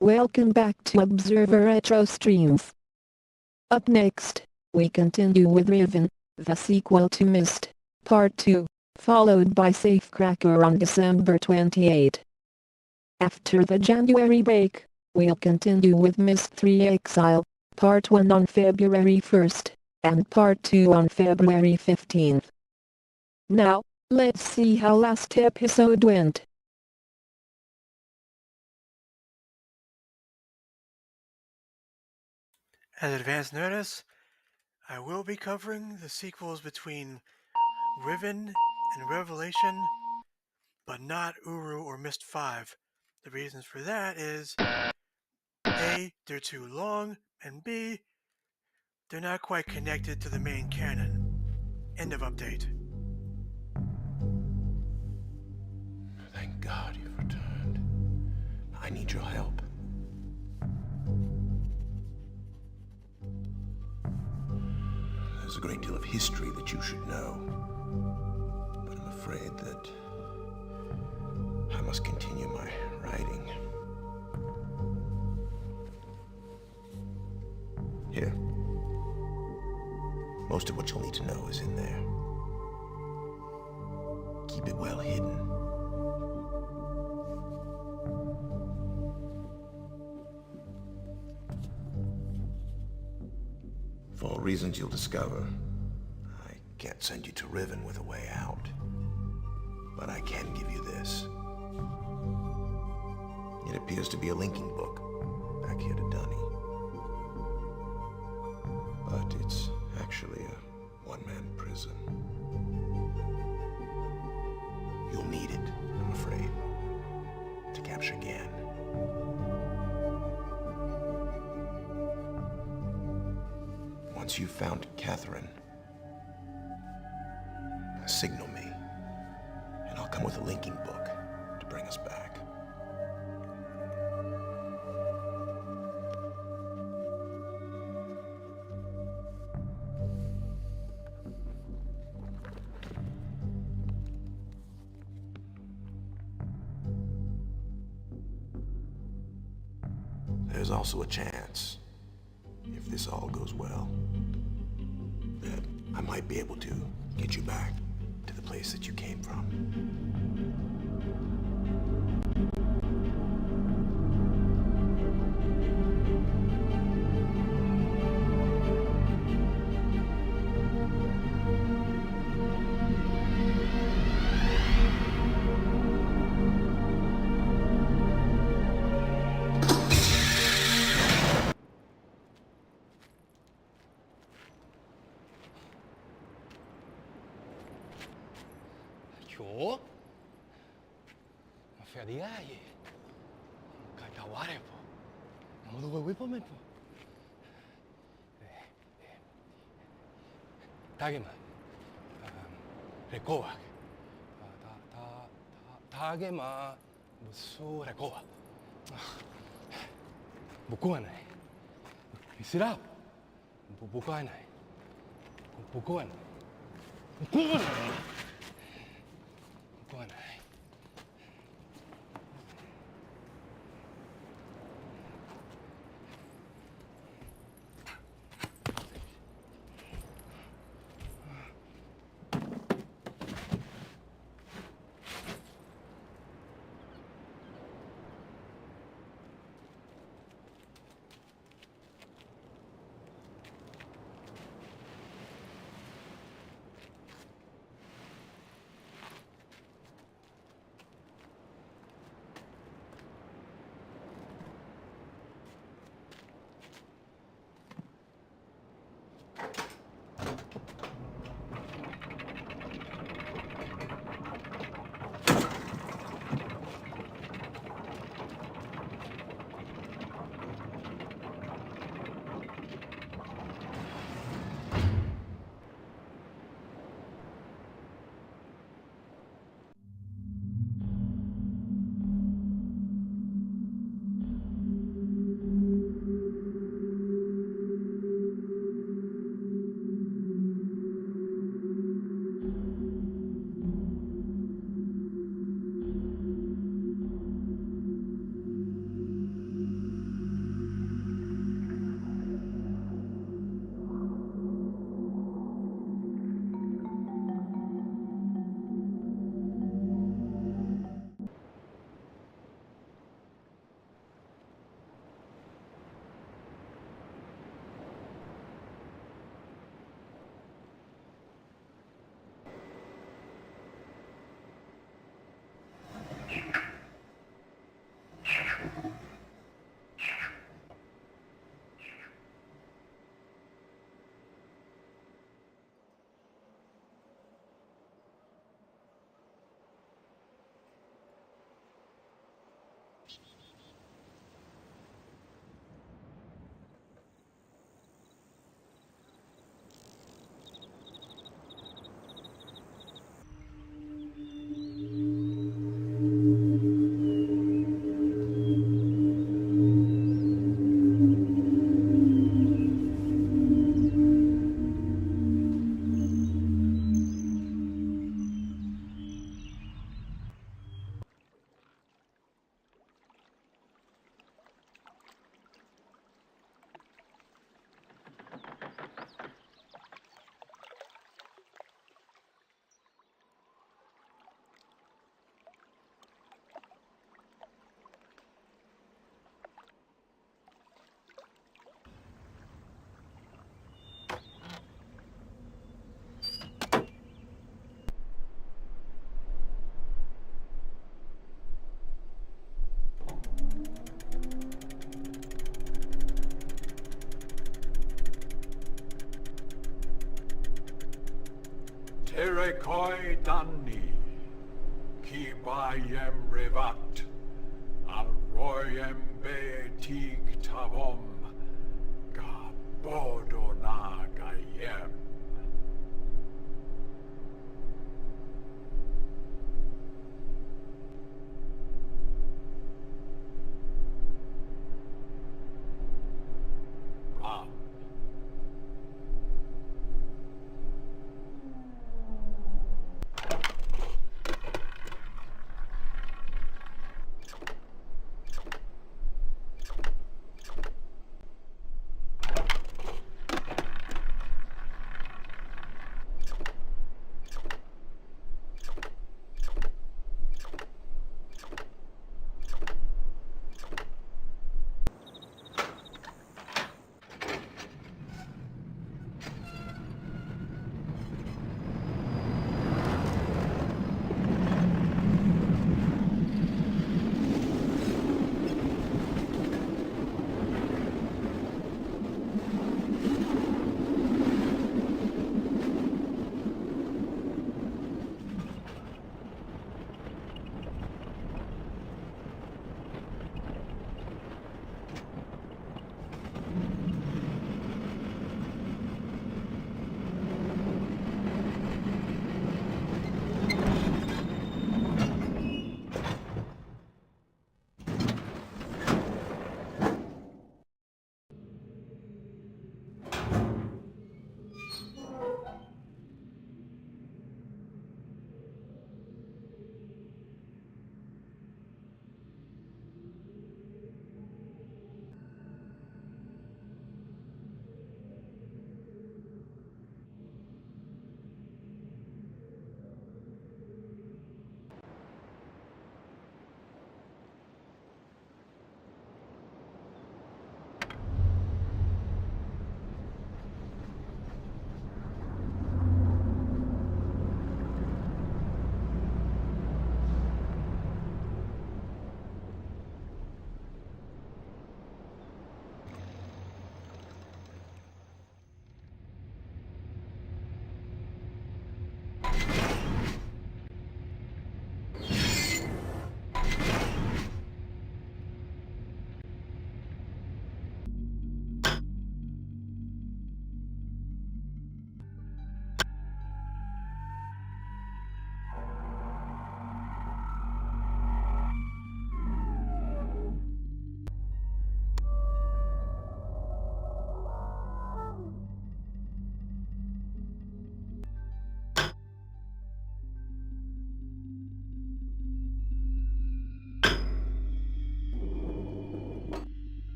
Welcome back to Observer Retro Streams. Up next, we continue with Riven, the sequel to Myst, Part 2, followed by Safecracker on December 28. After the January break, we'll continue with Myst 3 Exile, Part 1 on February 1st, and Part 2 on February 15th. Now, let's see how last episode went. As advance notice, I will be covering the sequels between Riven and Revelation, but not Uru or Myst 5. The reasons for that is A, they're too long, and B, they're not quite connected to the main canon. End of update. Thank God you've returned. I need your help. There's a great deal of history that you should know, but I'm afraid that I must continue my writing. Here. Most of what you'll need to know is in there. Keep it well hidden. For all reasons you'll discover, I can't send you to Riven with a way out. But I can give you this. It appears to be a linking book, back here to Dunny. But it's actually a one-man prison. You'll need it, I'm afraid, to capture Gehn. Once you've found Catherine, signal me, and I'll come with a linking book to bring us back. There's also a chance, if this all goes well, that I might be able to get you back to the place that you came from. Jo? Ferdig. Kan ta vare på. Nå må du gå på meg på. Tageman. Rekoa. Tagema musu rekoa. Buku wa nai. Isirap. Buku wa nai. Buku wa nai. Buku wa nai. Buku wa nai. Erekoi Danni, Ki Bayem Revat, Alroyem Beetig Tavom, Gabodona Gayem. Ram.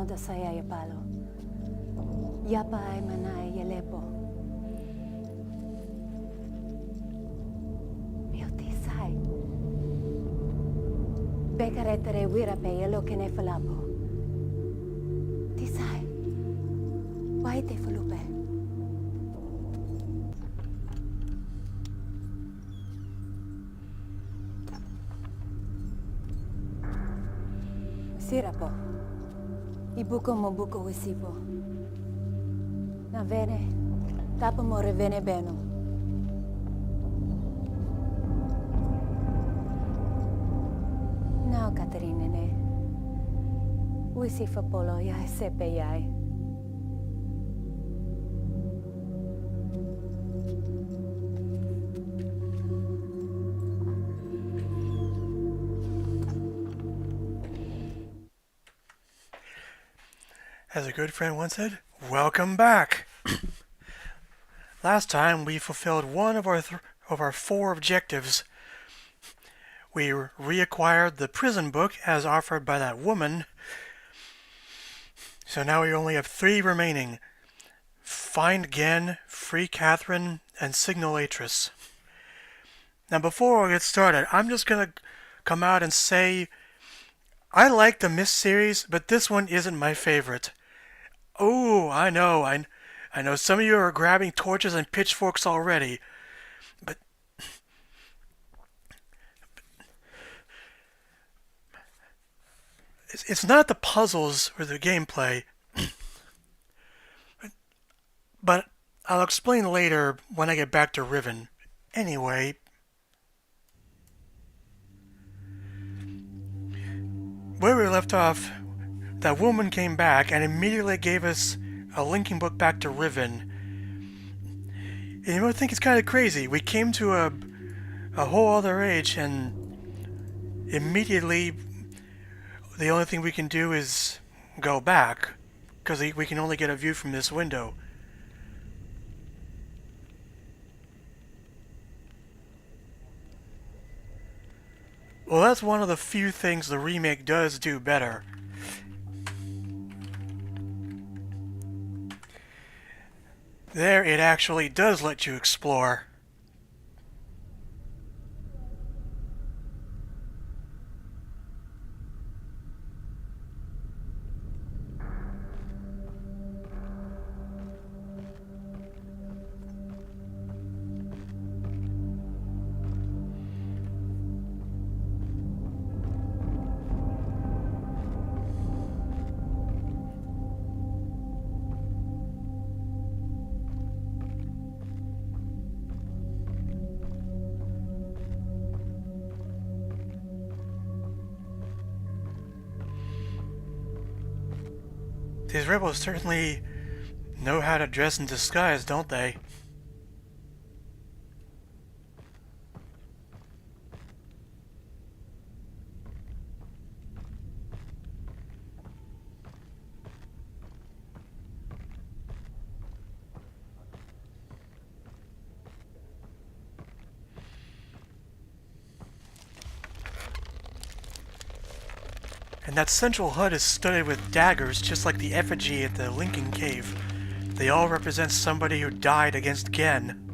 monta saya ya palo. Yapa ay manay yalepo. Mio tisay. Bekaretere wira pe yelo kene falapo. Tisay. Why te fulupe? Sira po. Ibuko mo buko wisipo. Na vene, tapo mo revene beno. Now, Katerina ne. Wisifa polo ya sepe yai. As a good friend once said, welcome back. Last time we fulfilled one of our 4 objectives. We reacquired the prison book as offered by that woman. So now we only have 3 remaining. Find Gehn, free Catherine, and signal Atris. Now before we get started, I'm just going to come out and say I like the Myst series, but this one isn't my favorite. Oh, I know some of you are grabbing torches and pitchforks already, but it's not the puzzles or the gameplay, but I'll explain later when I get back to Riven. Anyway, where we left off, that woman came back and immediately gave us a linking book back to Riven. And you might think it's kind of crazy. We came to a whole other age, and immediately the only thing we can do is go back, because we can only get a view from this window. Well, that's one of the few things the remake does do better. There, it actually does let you explore. These rebels certainly know how to dress in disguise, don't they? And that central hut is studded with daggers, just like the effigy at the Lincoln Cave. They all represent somebody who died against Gehn.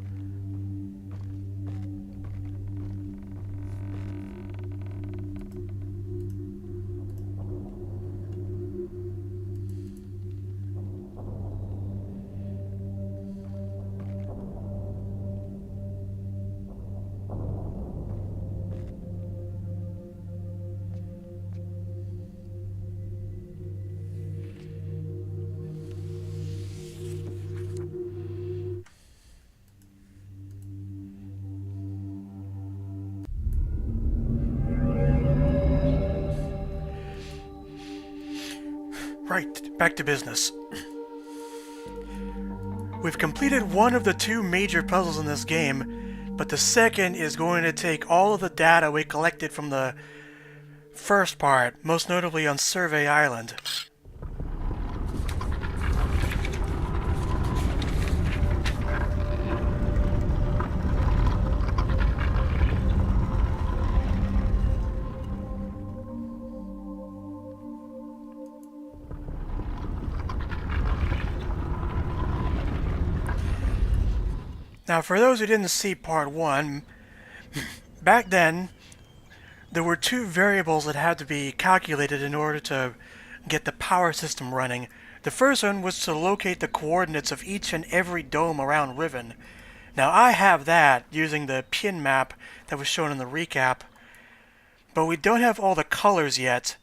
Right, back to business. We've completed one of the 2 major puzzles in this game, but the second is going to take all of the data we collected from the first part, most notably on Survey Island. Now, for those who didn't see part 1, back then, there were 2 variables that had to be calculated in order to get the power system running. The first one was to locate the coordinates of each and every dome around Riven. Now, I have that using the pin map that was shown in the recap, but we don't have all the colors yet.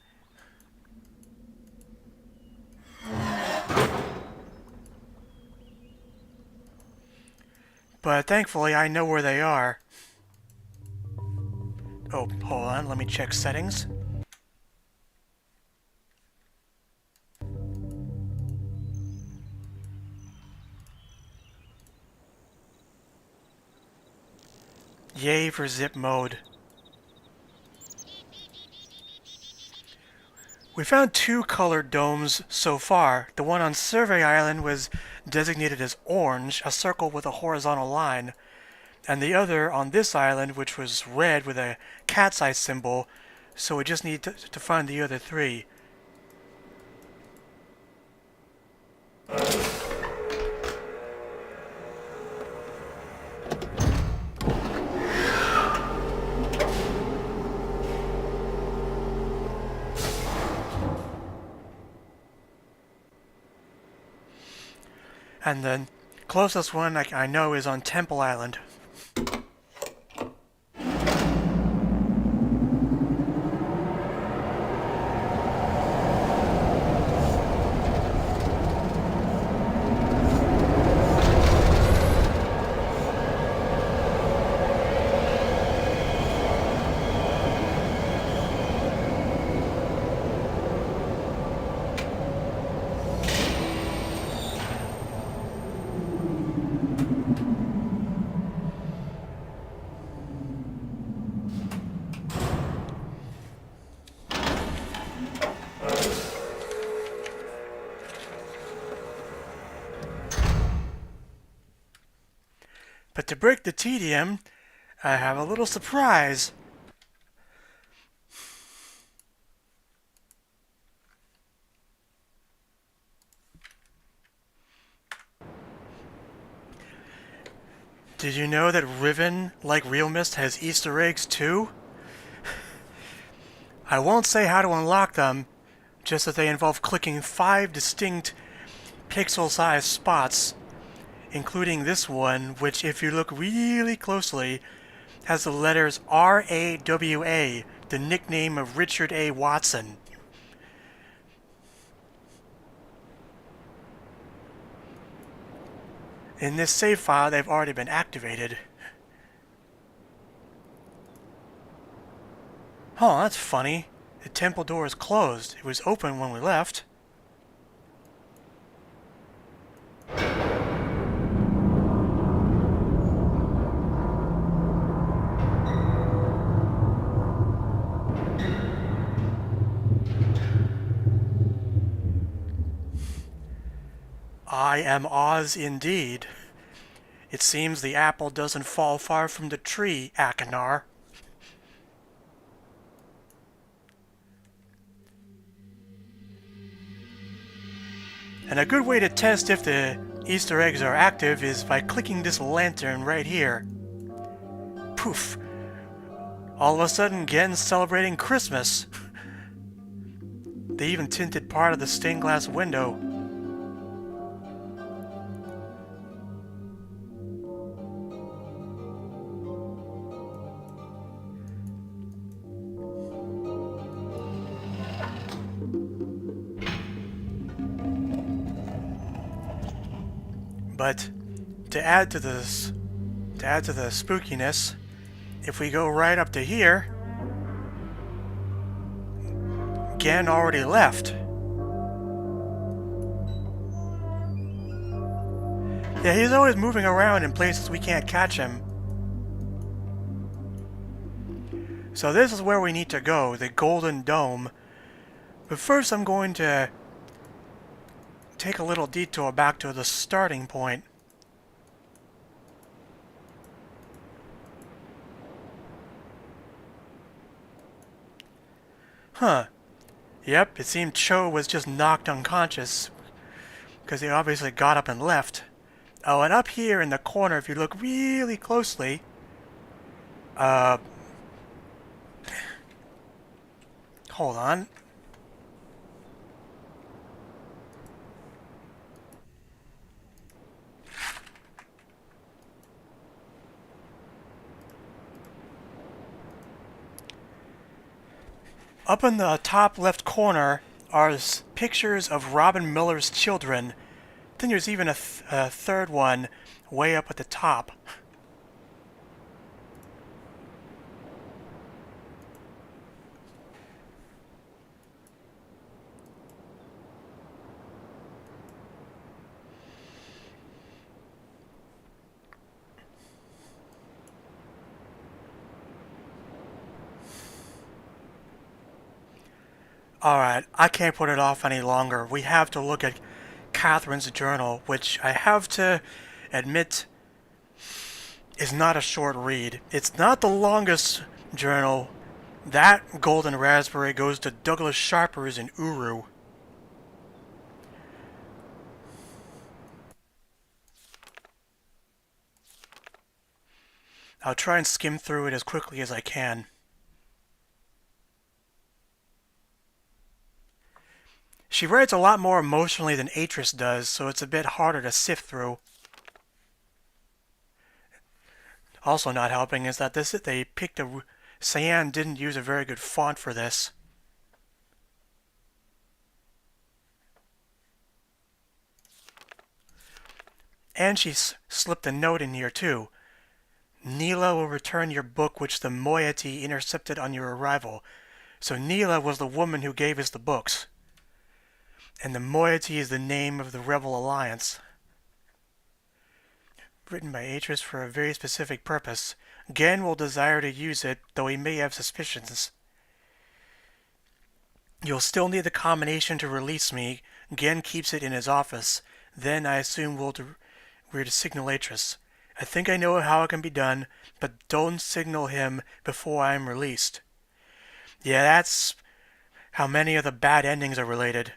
But thankfully, I know where they are. Oh, hold on, let me check settings. Yay for zip mode. We found 2 colored domes so far. The one on Survey Island was designated as orange, a circle with a horizontal line, and the other on this island, which was red with a cat's eye symbol, so we just need to find the other 3. And the closest one I know is on Temple Island. But to break the tedium, I have a little surprise. Did you know that Riven, like real Myst, has Easter eggs too? I won't say how to unlock them, just that they involve clicking 5 distinct pixel-sized spots, including this one, which if you look really closely, has the letters R-A-W-A, the nickname of Richard A. Watson. In this save file, they've already been activated. Oh, that's funny. The temple door is closed. It was open when we left. I am Oz indeed. It seems the apple doesn't fall far from the tree, Akinar. And a good way to test if the Easter eggs are active is by clicking this lantern right here. Poof! All of a sudden, Gehn's celebrating Christmas. They even tinted part of the stained glass window. But to add to the spookiness, if we go right up to here, Gehn already left. Yeah, he's always moving around in places we can't catch him. So this is where we need to go, the Golden Dome. But first I'm going to take a little detour back to the starting point. Huh. Yep, it seemed Cho was just knocked unconscious, because he obviously got up and left. Oh, and up here in the corner, if you look really closely, hold on. Up in the top left corner are pictures of Robin Miller's children. I think there's even a third one way up at the top. Alright, I can't put it off any longer. We have to look at Catherine's journal, which I have to admit is not a short read. It's not the longest journal. That golden raspberry goes to Douglas Sharper's in Uru. I'll try and skim through it as quickly as I can. She writes a lot more emotionally than Atris does, so it's a bit harder to sift through. Also not helping is that they picked a... Cyan didn't use a very good font for this. And she slipped a note in here too. Neela will return your book which the moiety intercepted on your arrival. So Neela was the woman who gave us the books. And the moiety is the name of the Rebel Alliance. Written by Atris for a very specific purpose. Gehn will desire to use it, though he may have suspicions. You'll still need the combination to release me. Gehn keeps it in his office. Then I assume we're to signal Atris. I think I know how it can be done, but don't signal him before I am released. Yeah, that's how many of the bad endings are related.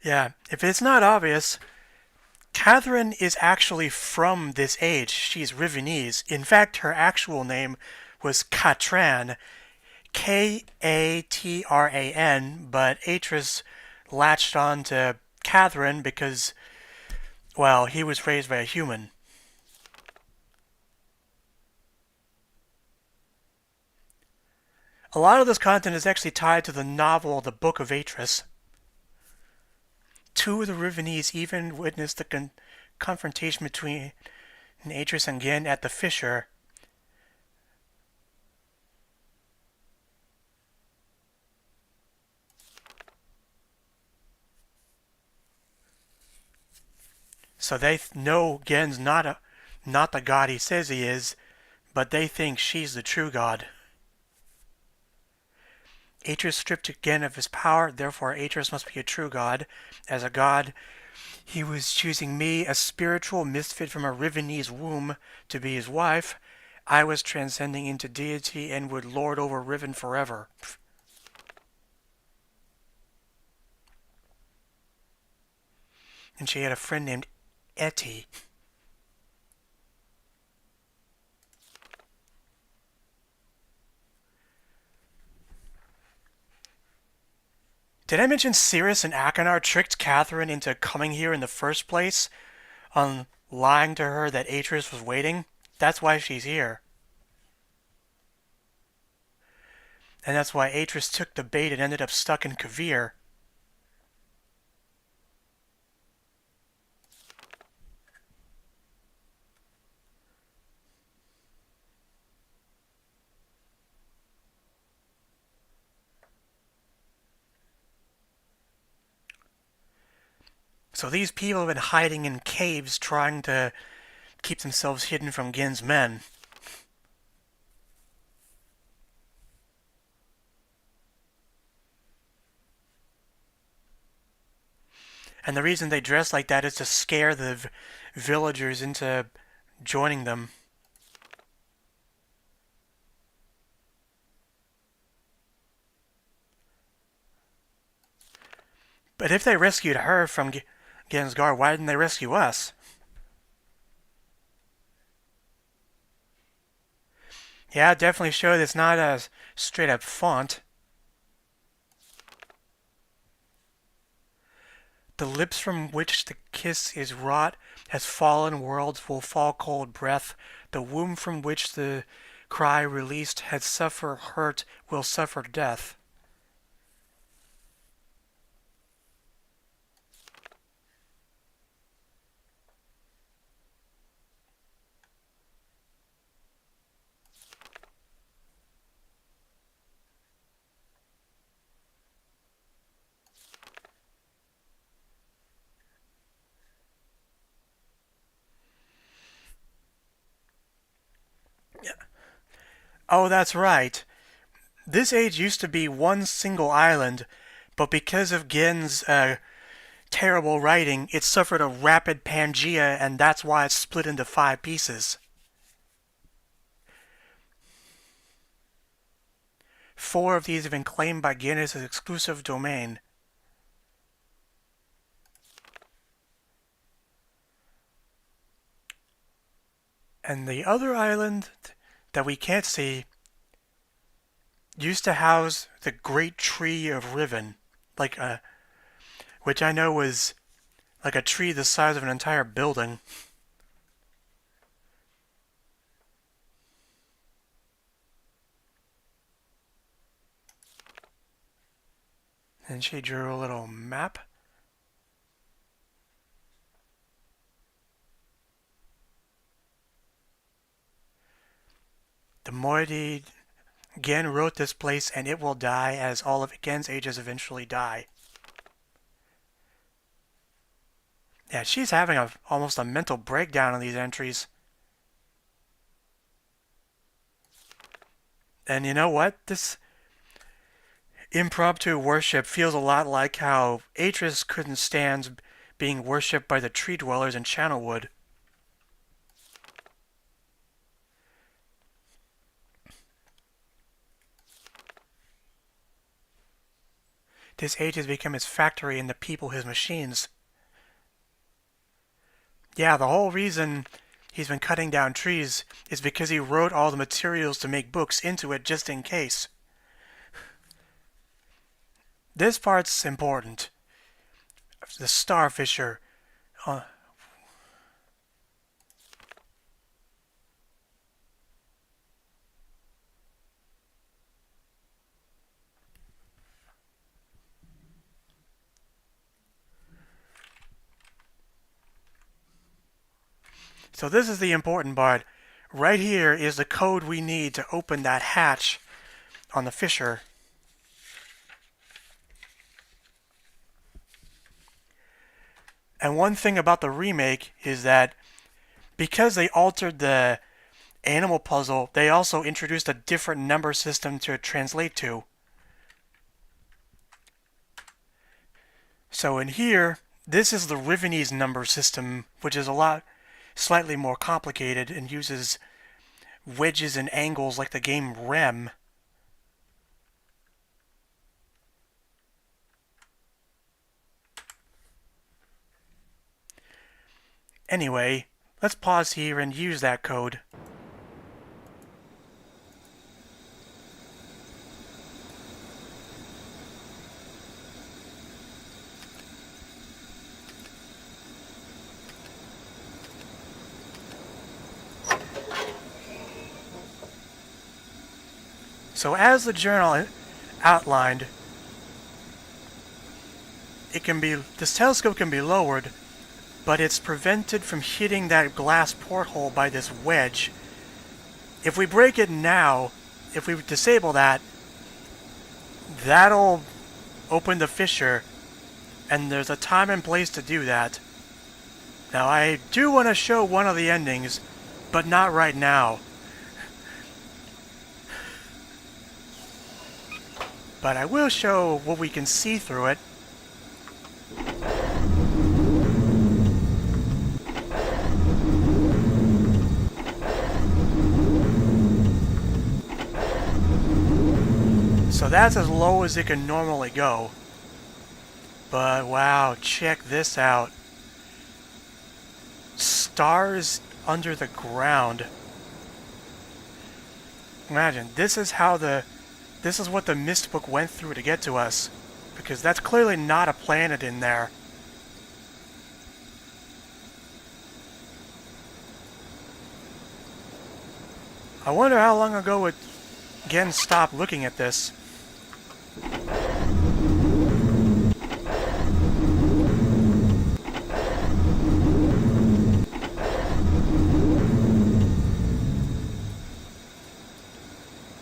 Yeah, if it's not obvious, Catherine is actually from this age. She's Rivenese. In fact, her actual name was Katran, Katran, but Atris latched on to Catherine because, well, he was raised by a human. A lot of this content is actually tied to the novel The Book of Atris. Two of the Rivenese even witnessed the confrontation between Atris and Gehn at the fissure. So they know Gehn's not the god he says he is, but they think she's the true god. Atris stripped Gehn of his power, therefore Atris must be a true god. As a god, he was choosing me, a spiritual misfit from a Rivenese womb, to be his wife. I was transcending into deity and would lord over Riven forever. And she had a friend named Etty. Did I mention Cirrus and Achenar tricked Catherine into coming here in the first place? On lying to her that Atris was waiting? That's why she's here. And that's why Atris took the bait and ended up stuck in Kavir. So these people have been hiding in caves trying to keep themselves hidden from Gehn's men. And the reason they dress like that is to scare the villagers into joining them. But if they rescued her from Gehn's guard, why didn't they rescue us? Yeah, it definitely showed it's not a straight up font. The lips from which the kiss is wrought, as fallen worlds will fall cold breath. The womb from which the cry released had suffer hurt, will suffer death. Oh, that's right. This age used to be one single island, but because of Gehn's terrible writing, it suffered a rapid Pangea, and that's why it's split into 5 pieces. 4 of these have been claimed by Gehn as his exclusive domain. And the other island that we can't see used to house the great tree of Riven, which I know was like a tree the size of an entire building. And she drew a little map. The moiety Gehn wrote this place, and it will die as all of Gehn's ages eventually die. Yeah, she's having almost a mental breakdown in these entries. And you know what? This impromptu worship feels a lot like how Atris couldn't stand being worshipped by the tree dwellers in Channelwood. This age has become his factory and the people his machines. Yeah, the whole reason he's been cutting down trees is because he wrote all the materials to make books into it just in case. This part's important. The Starfisher. So this is the important part. Right here is the code we need to open that hatch on the Fisher. And one thing about the remake is that because they altered the animal puzzle, they also introduced a different number system to translate to. So in here, this is the Rivenese number system, which is slightly more complicated and uses wedges and angles like the game Rem. Anyway, let's pause here and use that code. So as the journal outlined, this telescope can be lowered, but it's prevented from hitting that glass porthole by this wedge. If we break it now, if we disable that, that'll open the fissure, and there's a time and place to do that. Now I do want to show one of the endings, but not right now. But I will show what we can see through it. So that's as low as it can normally go. But wow, check this out. Stars under the ground. Imagine, this is what the Myst book went through to get to us. Because that's clearly not a planet in there. I wonder how long ago would Gehn stop looking at this.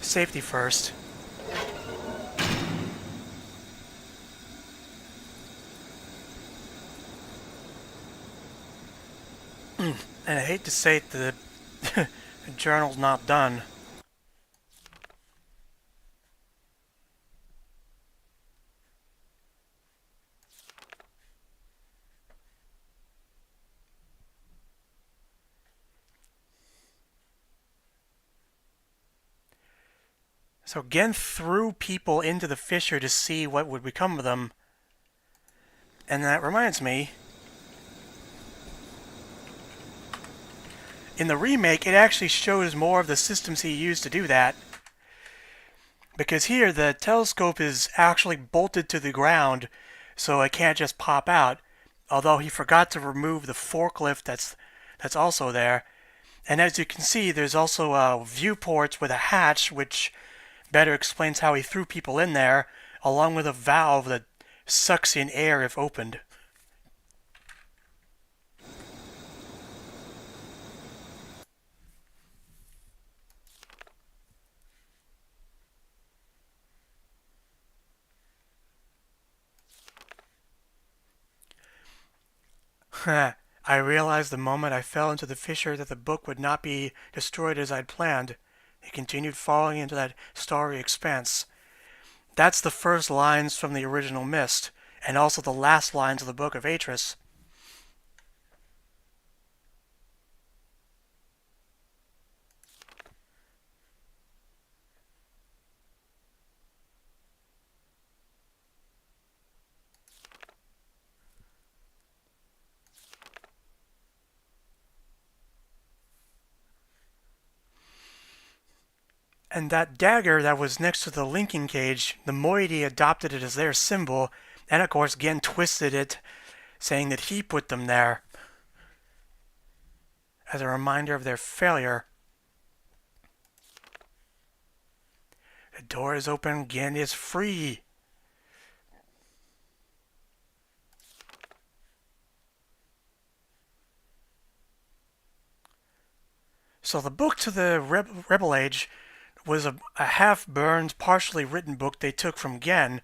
Safety first. And I hate to say it, the journal's not done. So Gehn threw people into the fissure to see what would become of them. And that reminds me, in the remake, it actually shows more of the systems he used to do that. Because here, the telescope is actually bolted to the ground, so it can't just pop out. Although he forgot to remove the forklift that's also there. And as you can see, there's also viewports with a hatch, which better explains how he threw people in there, along with a valve that sucks in air if opened. I realized the moment I fell into the fissure that the book would not be destroyed as I'd planned. It continued falling into that starry expanse. That's the first lines from the original Myst, and also the last lines of the Book of Atris. And that dagger that was next to the linking cage, the moiety adopted it as their symbol, and of course Gehn twisted it, saying that he put them there as a reminder of their failure. The door is open, Gehn is free. So the book to the Rebel Age was a half-burned, partially written book they took from Gehn.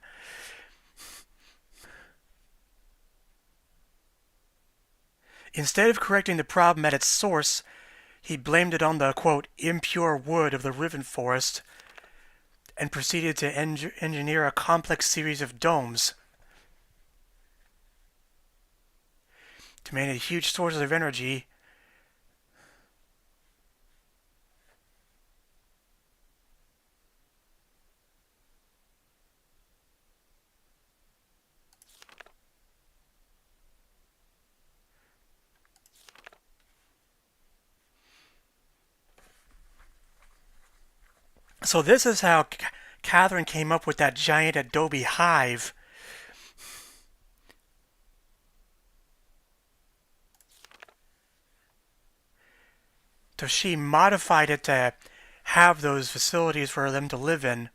Instead of correcting the problem at its source, he blamed it on the, quote, impure wood of the Riven forest, and proceeded to engineer a complex series of domes to manage huge sources of energy. So this is how Catherine came up with that giant adobe hive. So she modified it to have those facilities for them to live in.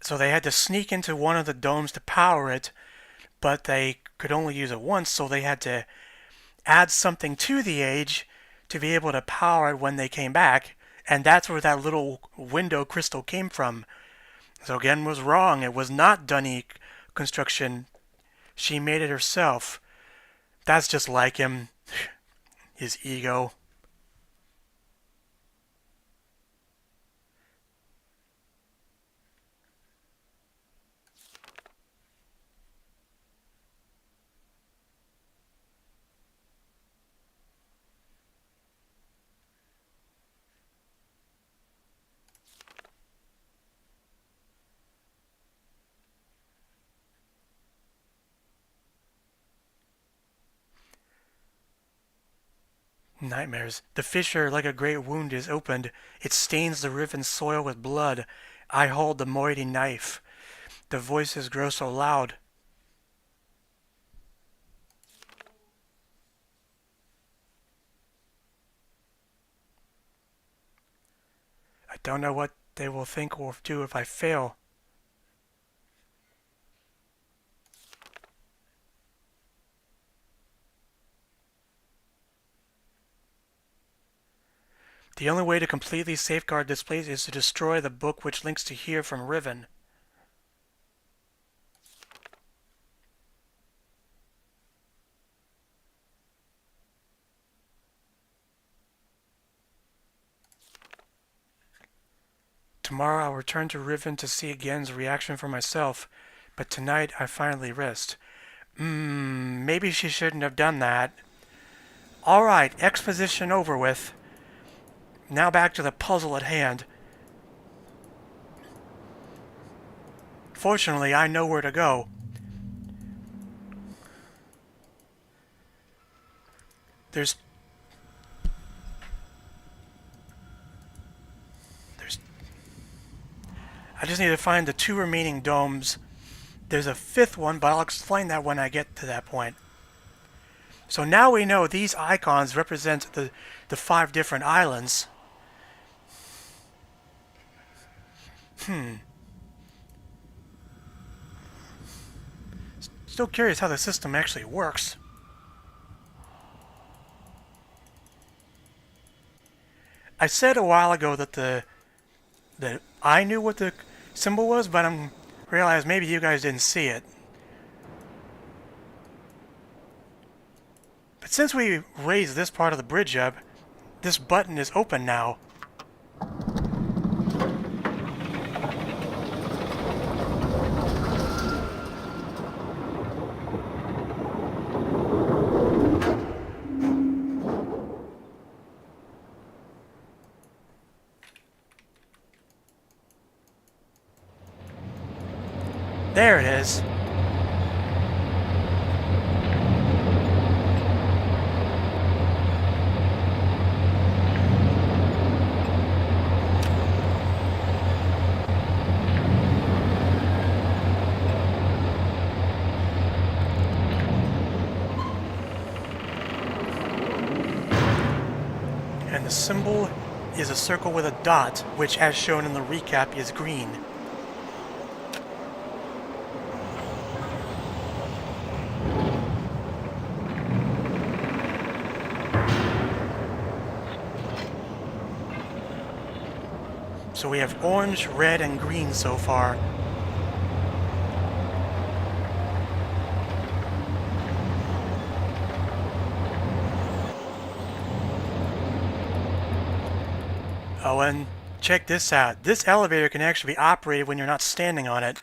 So they had to sneak into one of the domes to power it, but they could only use it once, so they had to add something to the age to be able to power it when they came back, and that's where that little window crystal came from. So Gehn was wrong. It was not Dunny construction. She made it herself. That's just like him. His ego. Nightmares. The fissure, like a great wound, is opened. It stains the riven soil with blood. I hold the mighty knife. The voices grow so loud. I don't know what they will think or do if I fail. The only way to completely safeguard this place is to destroy the book which links to here from Riven. Tomorrow I'll return to Riven to see Gehn's reaction for myself, but tonight I finally rest. Maybe she shouldn't have done that. Alright, exposition over with. Now back to the puzzle at hand. Fortunately, I know where to go. There's I just need to find the 2 remaining domes. There's a 5th one, but I'll explain that when I get to that point. So now we know these icons represent the 5 different islands. Still curious how the system actually works. I said a while ago that I knew what the symbol was, but I realized maybe you guys didn't see it. But since we raised this part of the bridge up, this button is open now. There it is. And the symbol is a circle with a dot, which as shown in the recap is green. So we have orange, red, and green so far. Oh, and check this out. This elevator can actually be operated when you're not standing on it.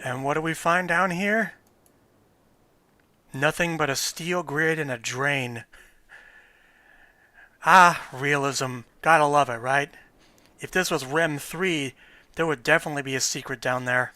And what do we find down here? Nothing but a steel grid and a drain. Ah, realism. Gotta love it, right? If this was Rem 3, there would definitely be a secret down there.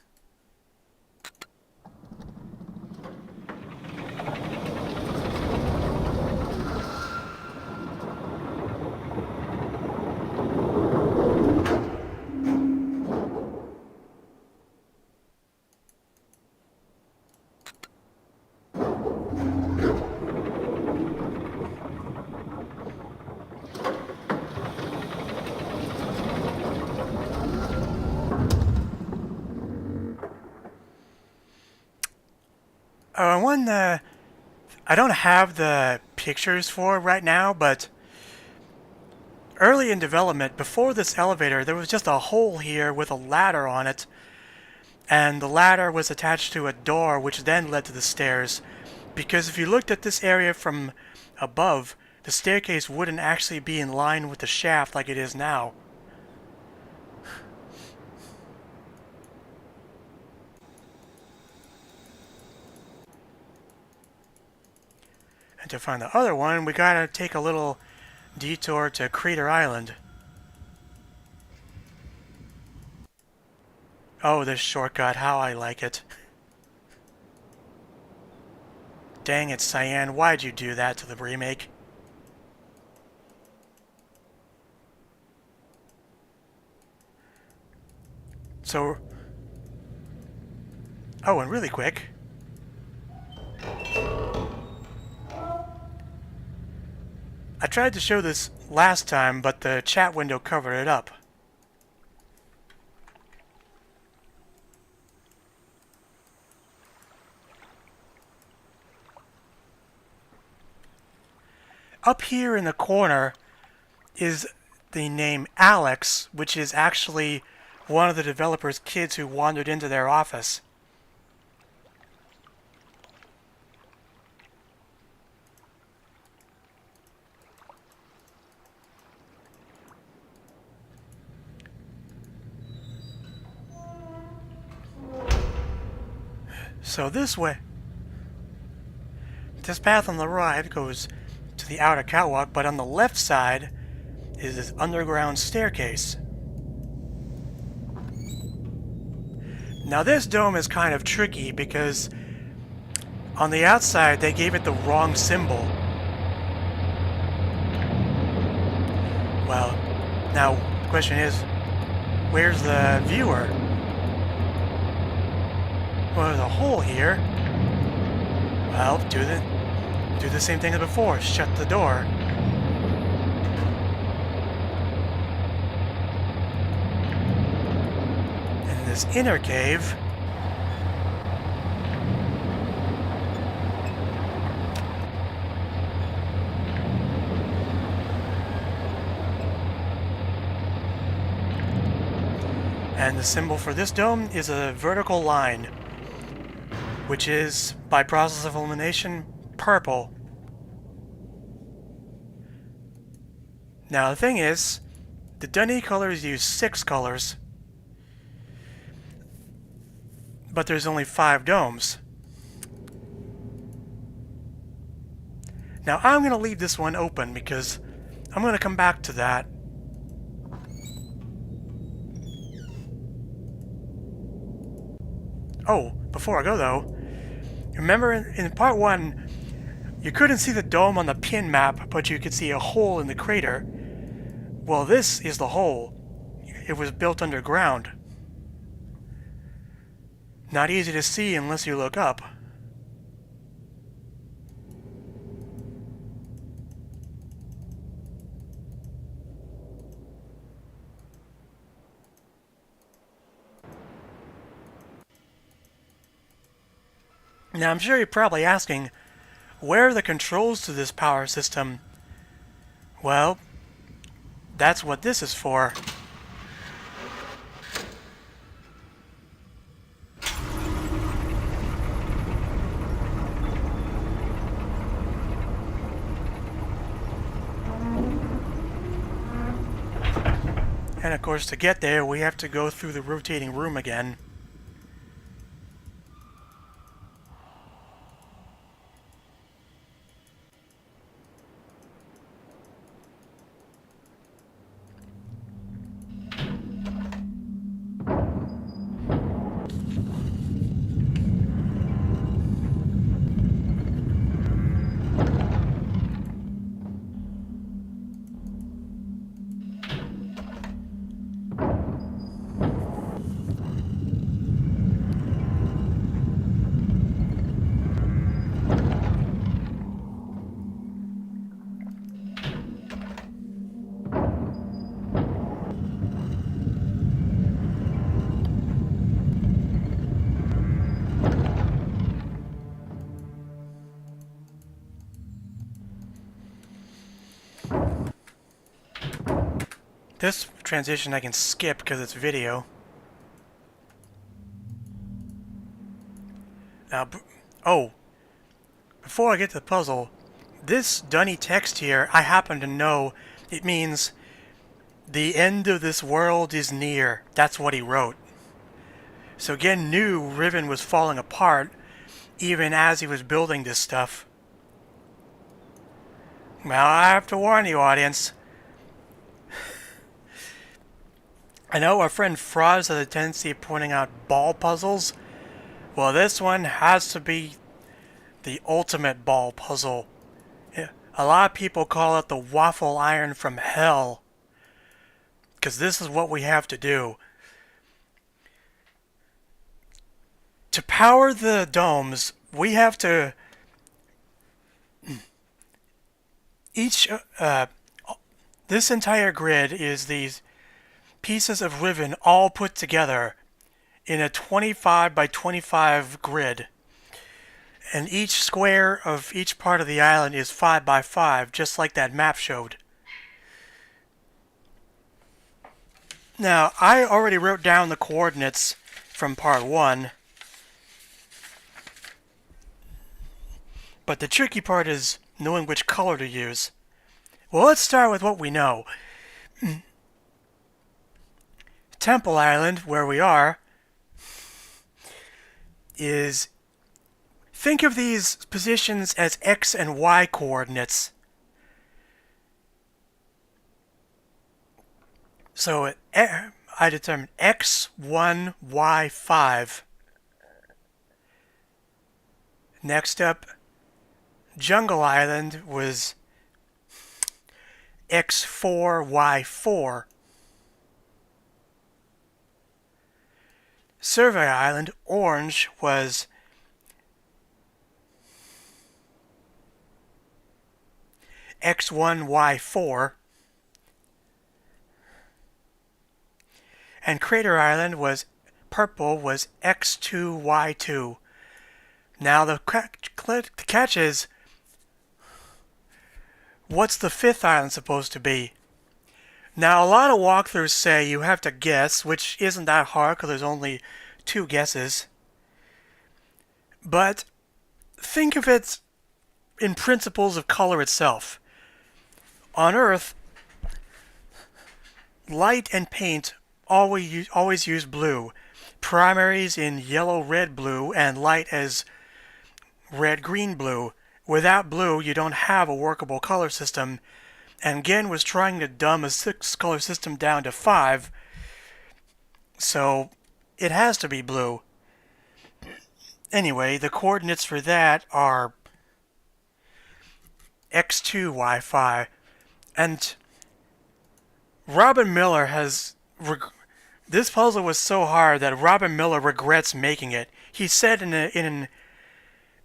I don't have the pictures for right now, but early in development, before this elevator, there was just a hole here with a ladder on it, and the ladder was attached to a door which then led to the stairs, because if you looked at this area from above, the staircase wouldn't actually be in line with the shaft like it is now. And to find the other one, we gotta take a little detour to Crater Island. Oh, this shortcut, how I like it. Dang it, Cyan, why'd you do that to the remake? So... Oh, and really quick... I tried to show this last time, but the chat window covered it up. Up here in the corner is the name Alex, which is actually one of the developer's kids who wandered into their office. So this way, this path on the right goes to the outer catwalk, but on the left side is this underground staircase. Now this dome is kind of tricky because on the outside they gave it the wrong symbol. Well, now the question is, where's the viewer? Well, there's a hole here. Well, do the same thing as before. Shut the door. In this inner cave... And the symbol for this dome is a vertical line, which is, by process of elimination, purple. Now the thing is, the Dunny colors use 6 colors, but there's only 5 domes. Now I'm going to leave this one open because I'm going to come back to that. Oh, before I go though, remember in part 1, you couldn't see the dome on the pin map, but you could see a hole in the crater. Well, this is the hole. It was built underground. Not easy to see unless you look up. Now, I'm sure you're probably asking, where are the controls to this power system? Well, that's what this is for. And of course, to get there, we have to go through the rotating room again. This transition I can skip because it's video. Now, before I get to the puzzle, this dunny text here, I happen to know it means the end of this world is near. That's what he wrote. So Gehn knew Riven was falling apart even as he was building this stuff. Well, I have to warn you, audience. I know our friend Froz has a tendency of pointing out ball puzzles. Well, this one has to be the ultimate ball puzzle. A lot of people call it the waffle iron from hell, because this is what we have to do. To power the domes, we have to... This entire grid is these pieces of ribbon all put together in a 25 by 25 grid. And each square of each part of the island is 5 by 5, just like that map showed. Now, I already wrote down the coordinates from part 1. But the tricky part is knowing which color to use. Well, let's start with what we know. Temple Island, where we are, is... Think of these positions as X and Y coordinates. So I determined X1, Y5. Next up, Jungle Island was X4, Y4. Survey Island, orange, was X1, Y4. And Crater Island was purple, was X2, Y2. Now the catch is, what's the fifth island supposed to be? Now, a lot of walkthroughs say you have to guess, which isn't that hard because there's only 2 guesses. But think of it in principles of color itself. On Earth, light and paint always use blue. Primaries in yellow, red, blue, and light as red, green, blue. Without blue, you don't have a workable color system. And Gehn was trying to dumb a 6-color system down to 5, so it has to be blue. Anyway, the coordinates for that are X2, Y5, and Robin Miller has... This puzzle was so hard that Robin Miller regrets making it. He said in a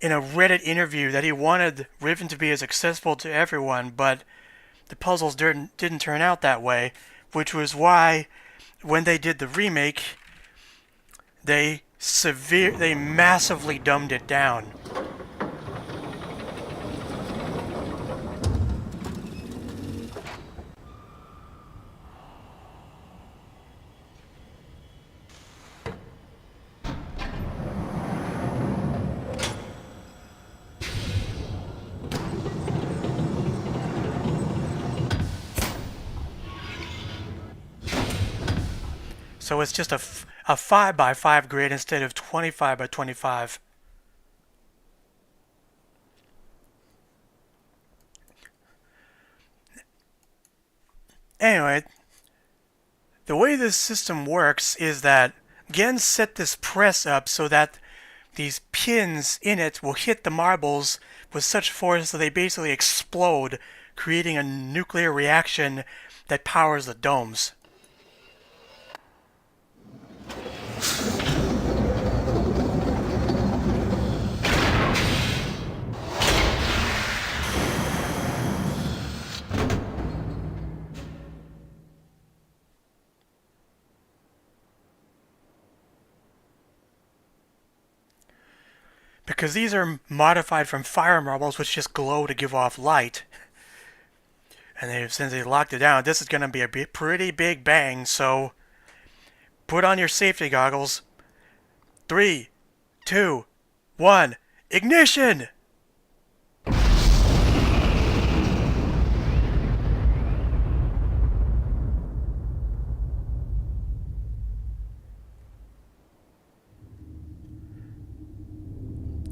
Reddit interview that he wanted Riven to be as accessible to everyone, but the puzzles didn't turn out that way, which was why when they did the remake, they massively dumbed it down. So it's just a 5 by 5 grid instead of 25 by 25. Anyway, the way this system works is that Gehn set this press up so that these pins in it will hit the marbles with such force that they basically explode, creating a nuclear reaction that powers the domes. Because these are modified from fire marbles, which just glow to give off light. And since they locked it down, this is going to be a pretty big bang, so put on your safety goggles. 3, 2, 1, ignition!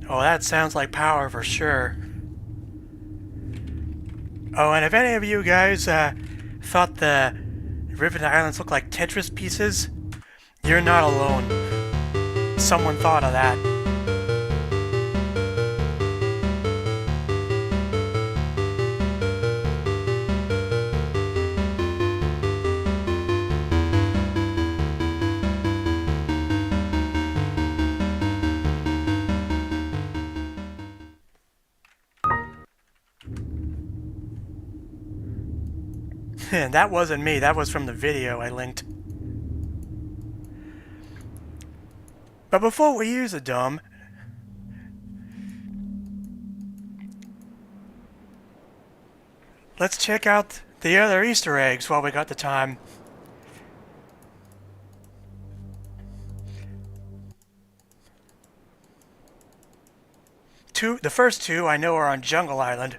Oh, that sounds like power for sure. Oh, and if any of you guys thought the Riven Islands look like Tetris pieces? You're not alone. Someone thought of that. And that wasn't me, that was from the video I linked. But before we use the dome, let's check out the other Easter eggs while we got the time. The first two I know are on Jungle Island.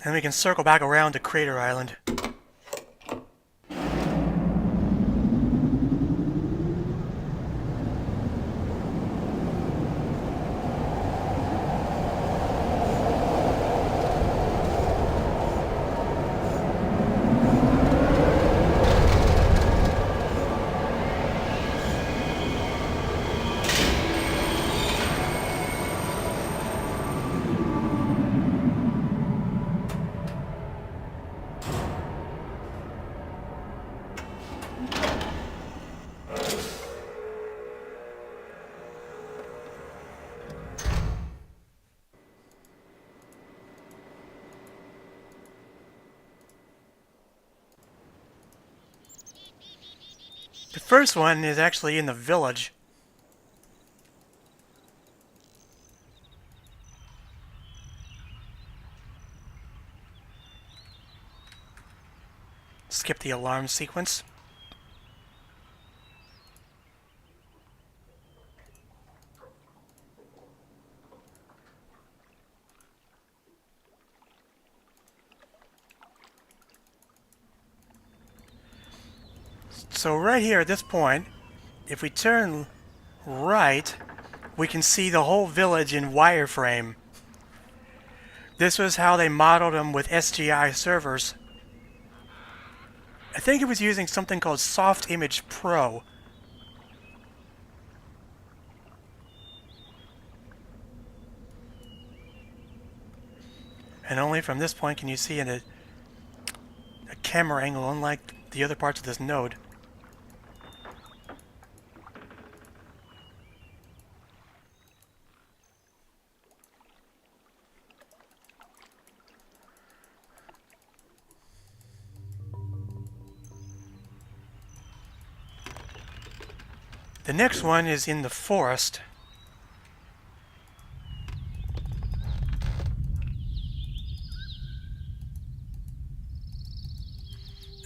And we can circle back around to Crater Island. The first one is actually in the village. Skip the alarm sequence. So right here at this point, if we turn right, we can see the whole village in wireframe. This was how they modeled them with SGI servers. I think it was using something called Soft Image Pro. And only from this point can you see a camera angle unlike the other parts of this node. The next one is in the forest.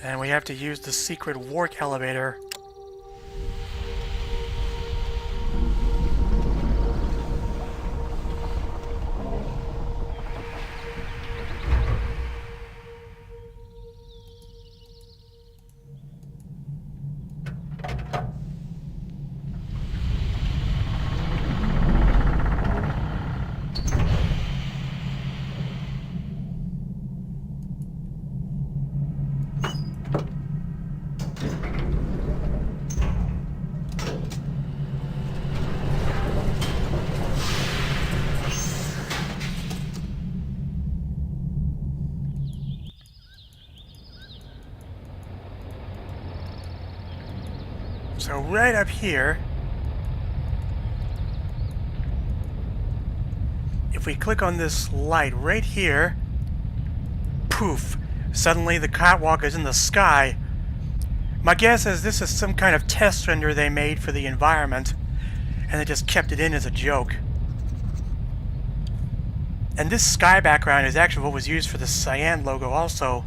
And we have to use the secret warp elevator. So right up here, if we click on this light right here, poof, suddenly the catwalk is in the sky. My guess is this is some kind of test render they made for the environment, and they just kept it in as a joke. And this sky background is actually what was used for the Cyan logo also.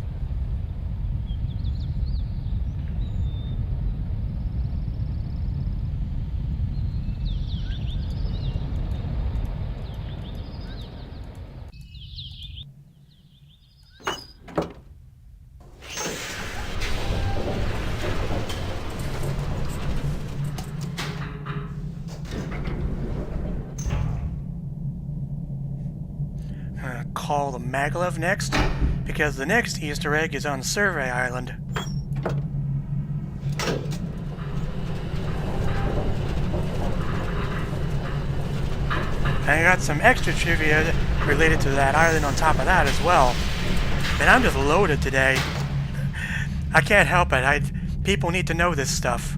call the Maglev next, because the next Easter egg is on Survey Island. I got some extra trivia related to that island on top of that as well. Man, I'm just loaded today. I can't help it. People need to know this stuff.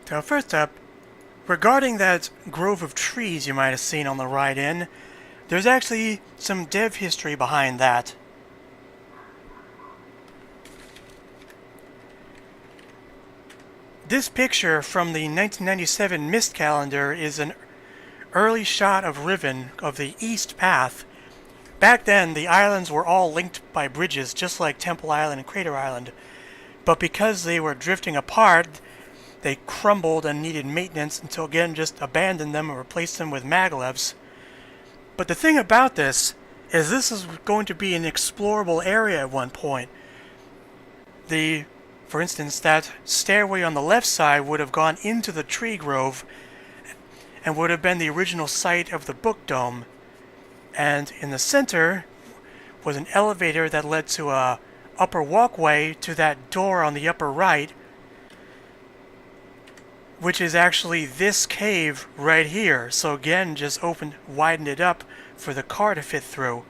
So first up, regarding that grove of trees you might have seen on the ride in, there's actually some dev history behind that. This picture from the 1997 Myst calendar is an early shot of Riven, of the East Path. Back then, the islands were all linked by bridges, just like Temple Island and Crater Island. But because they were drifting apart, they crumbled and needed maintenance until Gehn just abandoned them and replaced them with Maglevs. But the thing about this is going to be an explorable area at one point. For instance, that stairway on the left side would have gone into the tree grove and would have been the original site of the book dome. And in the center was an elevator that led to a upper walkway to that door on the upper right, which is actually this cave right here. So again, just widened it up for the car to fit through.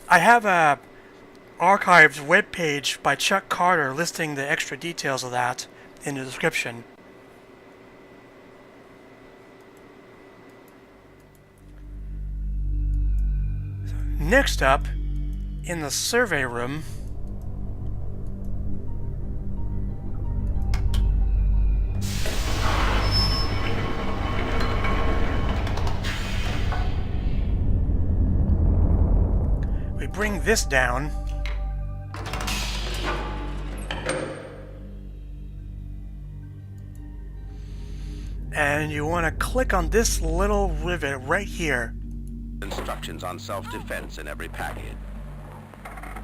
I have a archived webpage by Chuck Carter listing the extra details of that in the description. Next up, in the survey room, we bring this down. And you want to click on this little rivet right here. Instructions on self-defense in every packet.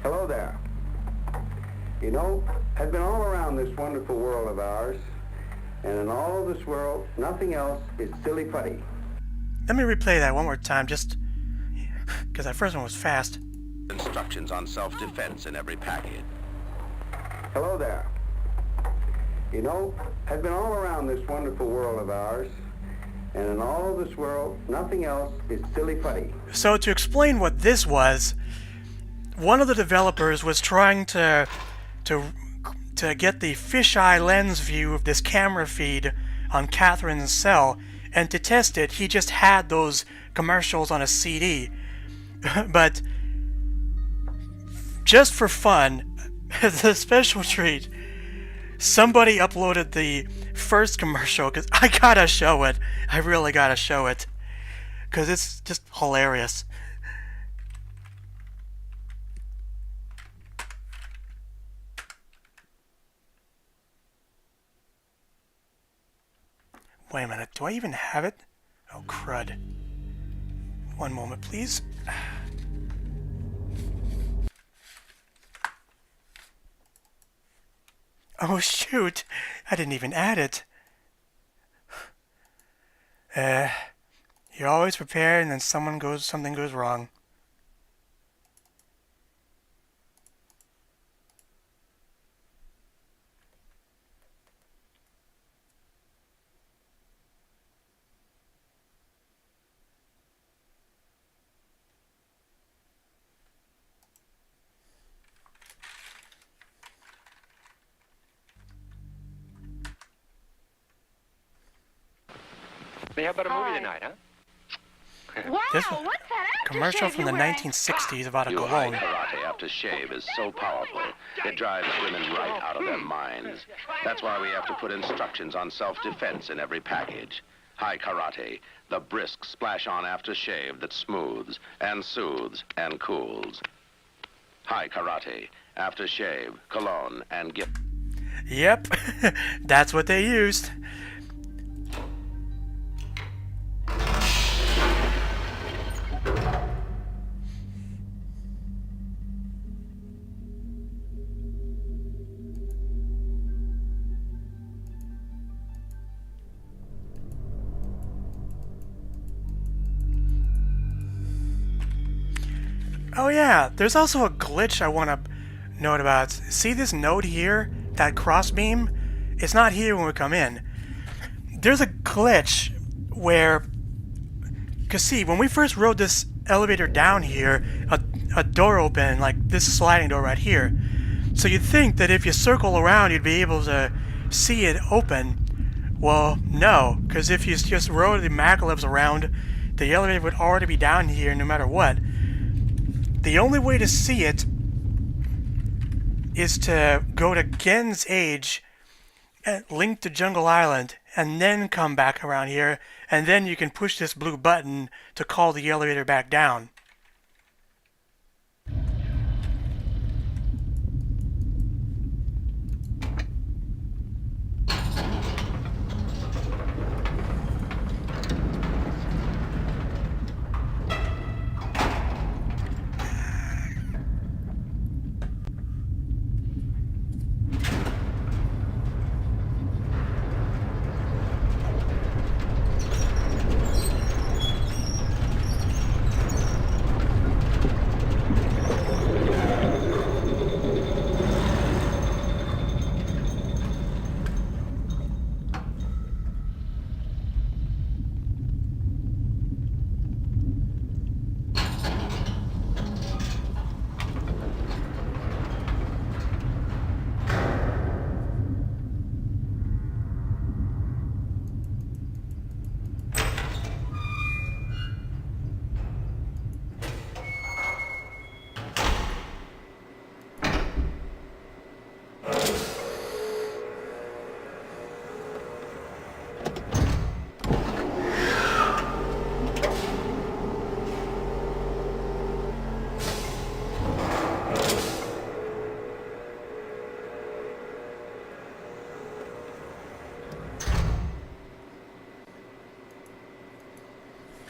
Hello there. You know, I've been all around this wonderful world of ours, and in all of this world, nothing else is silly putty. Let me replay that one more time, just because that first one was fast. Instructions on self-defense in every packet. Hello there. You know, I've been all around this wonderful world of ours, and in all of this world, nothing else is silly putty. So to explain what this was, one of the developers was trying to get the fisheye lens view of this camera feed on Catherine's cell, and to test it, he just had those commercials on a CD. But just for fun, as a special treat, somebody uploaded the first commercial, because I gotta show it. I really gotta show it, because it's just hilarious. Wait a minute, do I even have it? Oh, crud. One moment, please. Oh, shoot! I didn't even add it. You're always prepared, and then something goes wrong. Hey, how about a movie tonight, huh? Wow, This what's that commercial aftershave from the you're wearing? 1960s about a Your high cologne. karate aftershave is so powerful, it drives women right out of their minds. That's why we have to put instructions on self-defense in every package. High karate, the brisk splash-on aftershave that smooths and soothes and cools. High karate, aftershave, cologne, and gift. Yep, that's what they used. Oh yeah, there's also a glitch I want to note about. See this node here? That crossbeam? It's not here when we come in. There's a glitch where... Because see, when we first rode this elevator down here, a door opened, like this sliding door right here. So you'd think that if you circle around, you'd be able to see it open. Well, no, because if you just rode the maglevs around, the elevator would already be down here no matter what. The only way to see it is to go to Ghehn's Age, link to Jungle Island, and then come back around here, and then you can push this blue button to call the elevator back down.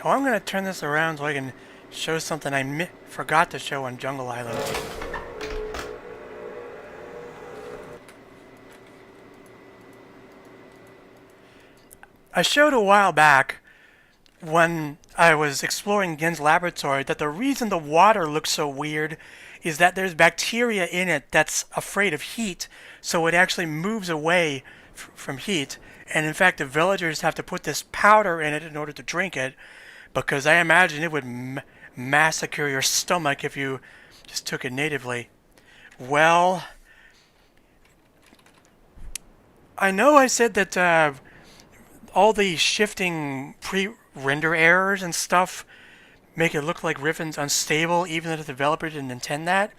Oh, I'm going to turn this around so I can show something I forgot to show on Jungle Island. I showed a while back when I was exploring Ghehn's laboratory that the reason the water looks so weird is that there's bacteria in it that's afraid of heat, so it actually moves away from heat. And in fact, the villagers have to put this powder in it in order to drink it, because I imagine it would massacre your stomach if you just took it natively. Well, I know I said that all the shifting pre-render errors and stuff make it look like Riven's unstable, even though the developer didn't intend that.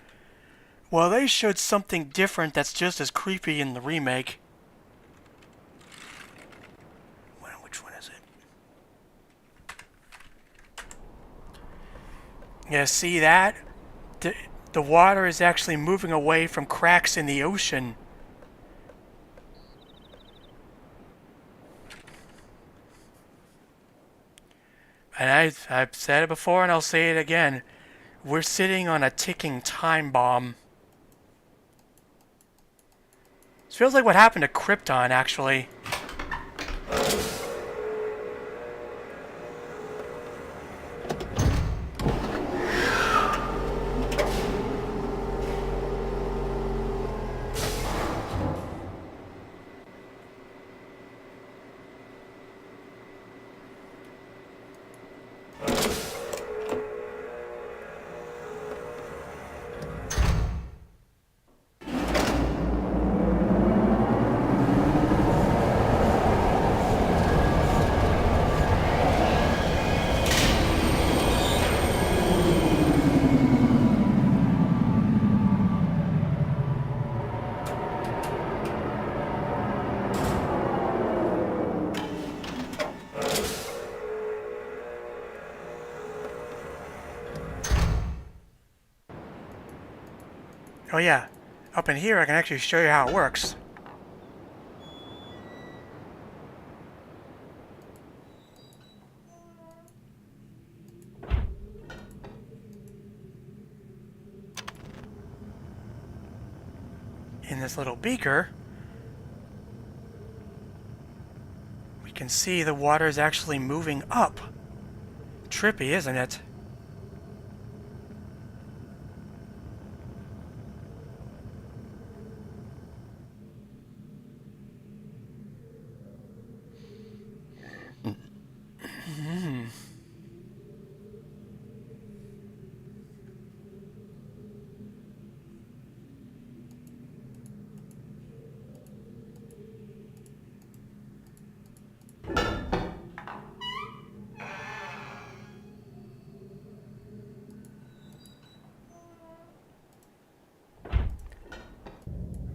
Well, they showed something different that's just as creepy in the remake. Which one is it? Yeah, see that? The water is actually moving away from cracks in the ocean. And I've said it before and I'll say it again. We're sitting on a ticking time bomb. This feels like what happened to Krypton, actually. Oh yeah, up in here I can actually show you how it works. In this little beaker, we can see the water is actually moving up. Trippy, isn't it?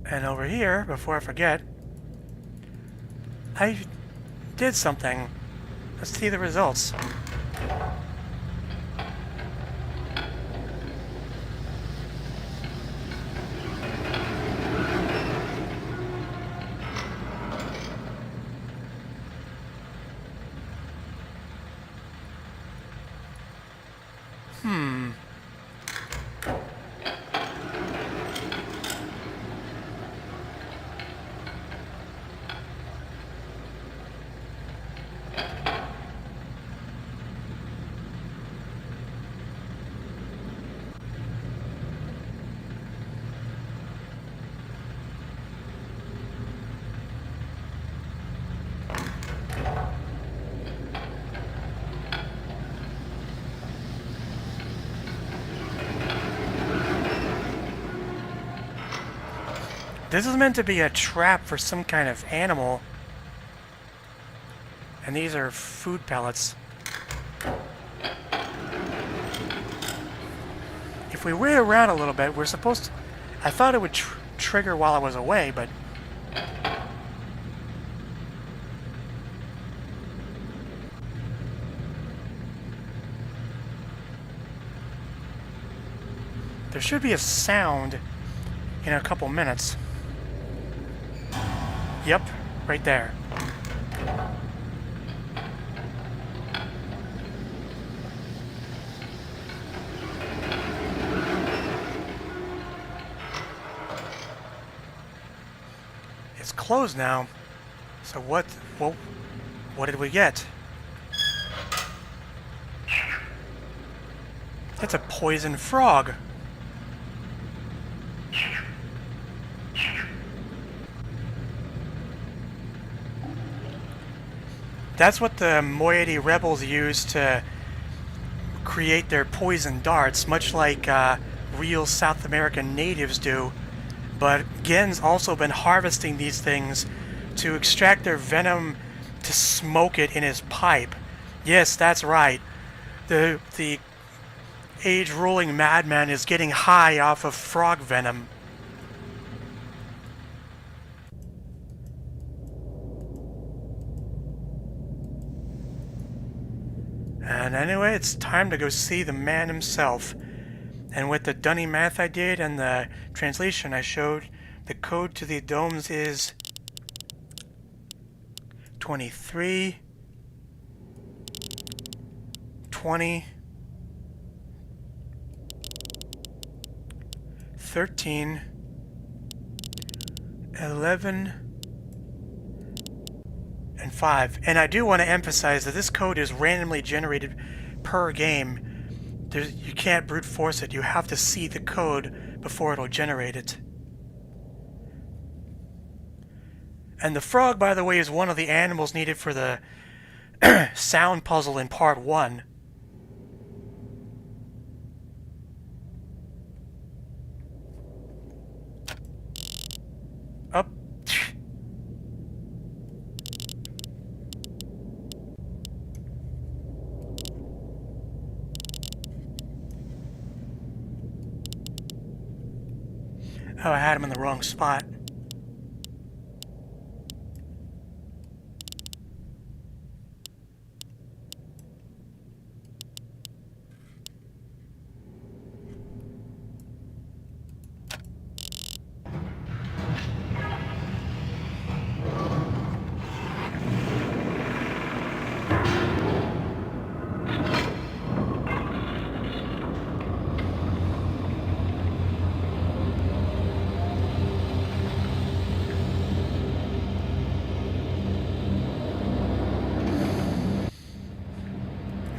And over here, before I forget, I did something. Let's see the results. This is meant to be a trap for some kind of animal. And these are food pellets. If we wait around a little bit, we're supposed to... I thought it would trigger while I was away, but... there should be a sound in a couple minutes. Yep, right there. It's closed now. So what did we get? It's a poison frog. That's what the moiety rebels use to create their poison darts, much like real South American natives do. But Gehn's also been harvesting these things to extract their venom to smoke it in his pipe. Yes, that's right. The age-ruling madman is getting high off of frog venom. And anyway, it's time to go see the man himself. And with the dunny math I did and the translation I showed, the code to the domes is 23, 20, 13, 11, and 5. And I do want to emphasize that this code is randomly generated per game. You can't brute force it. You have to see the code before it'll generate it. And the frog, by the way, is one of the animals needed for the sound puzzle in part 1. Up. Oh, I had him in the wrong spot.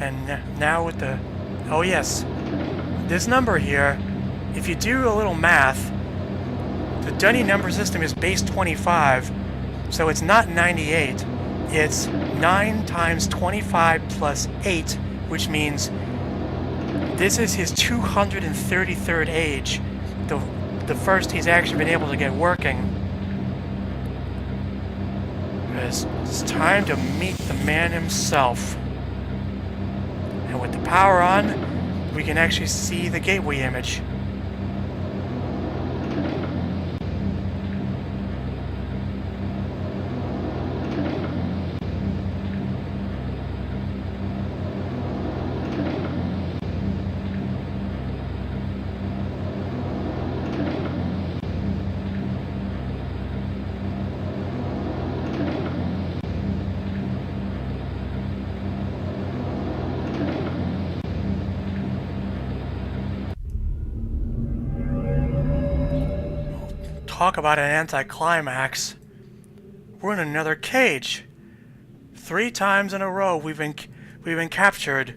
And now with the... Oh yes, this number here, if you do a little math, the Dunny number system is base 25, so it's not 98. It's 9 times 25 plus 8, which means this is his 233rd age, the first he's actually been able to get working. It's time to meet the man himself. And with the power on, we can actually see the gateway image. Talk about an anticlimax. We're in another cage. 3 times in a row we've been captured.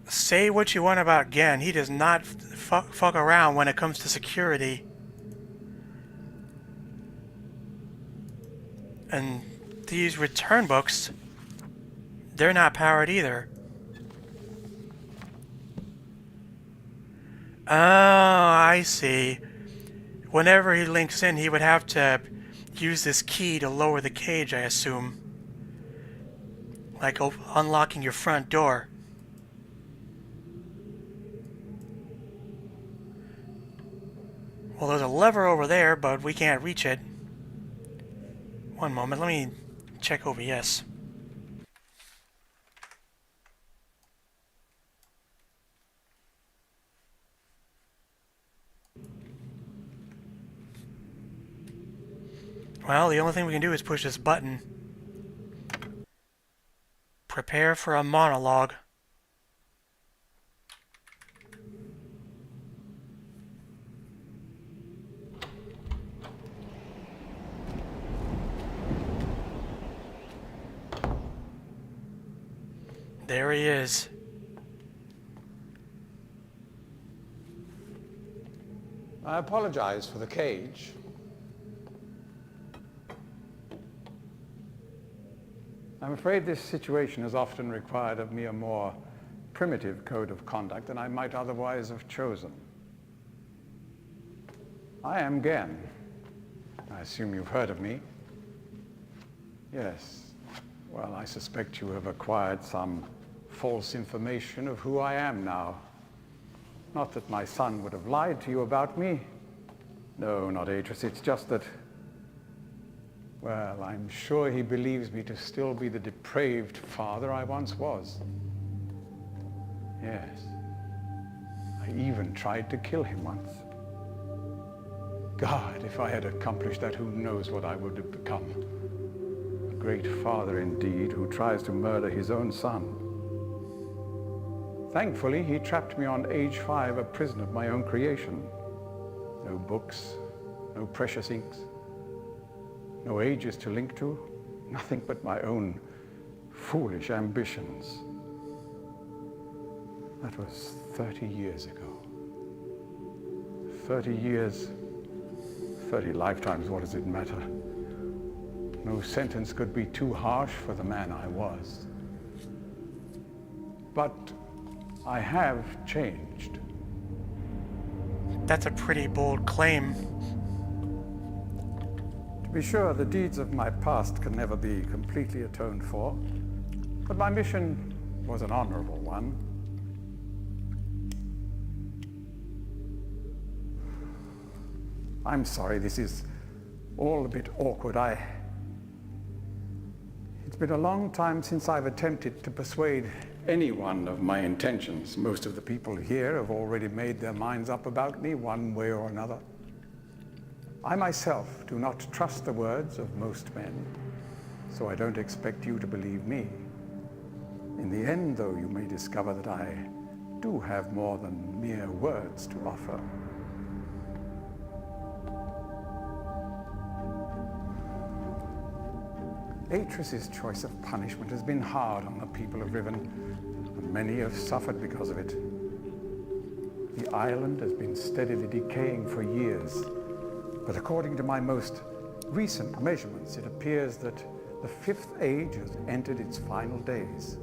Say what you want about Gehn, he does not fuck around when it comes to security. And these return books, they're not powered either. Oh, I see. Whenever he links in, he would have to use this key to lower the cage, I assume. Like unlocking your front door. Well, there's a lever over there, but we can't reach it. One moment, let me check OBS. Well, the only thing we can do is push this button. Prepare for a monologue. There he is. I apologize for the cage. I'm afraid this situation has often required of me a more primitive code of conduct than I might otherwise have chosen. I am Gehn. I assume you've heard of me. Yes. Well, I suspect you have acquired some false information of who I am now. Not that my son would have lied to you about me. No, not Atris. It's just that, well, I'm sure he believes me to still be the depraved father I once was. Yes. I even tried to kill him once. God, if I had accomplished that, who knows what I would have become. A great father indeed, who tries to murder his own son. Thankfully, he trapped me on age 5, a prison of my own creation. No books, no precious inks, no ages to link to, nothing but my own foolish ambitions. That was 30 years ago. 30 years, 30 lifetimes, what does it matter? No sentence could be too harsh for the man I was. But I have changed. That's a pretty bold claim. To be sure, the deeds of my past can never be completely atoned for, but my mission was an honorable one. I'm sorry, this is all a bit awkward. It's been a long time since I've attempted to persuade anyone of my intentions. Most of the people here have already made their minds up about me one way or another. I myself do not trust the words of most men, so I don't expect you to believe me. In the end, though, you may discover that I do have more than mere words to offer. Atris's choice of punishment has been hard on the people of Riven, and many have suffered because of it. The island has been steadily decaying for years, but according to my most recent measurements, it appears that the Fifth Age has entered its final days.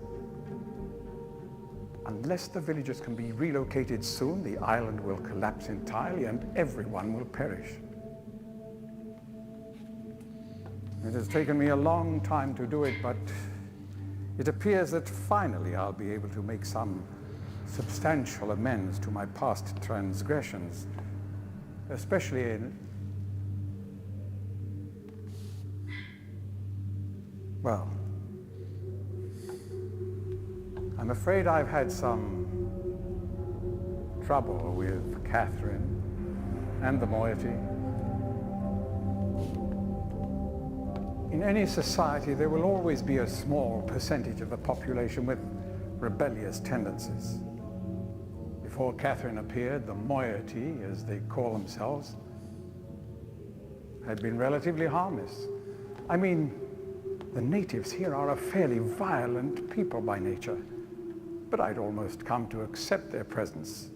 Unless the villagers can be relocated soon, the island will collapse entirely and everyone will perish. It has taken me a long time to do it, but it appears that finally I'll be able to make some substantial amends to my past transgressions, especially in, well, I'm afraid I've had some trouble with Catherine and the moiety. In any society, there will always be a small percentage of the population with rebellious tendencies. Before Catherine appeared, the moiety, as they call themselves, had been relatively harmless. I mean, the natives here are a fairly violent people by nature, but I'd almost come to accept their presence.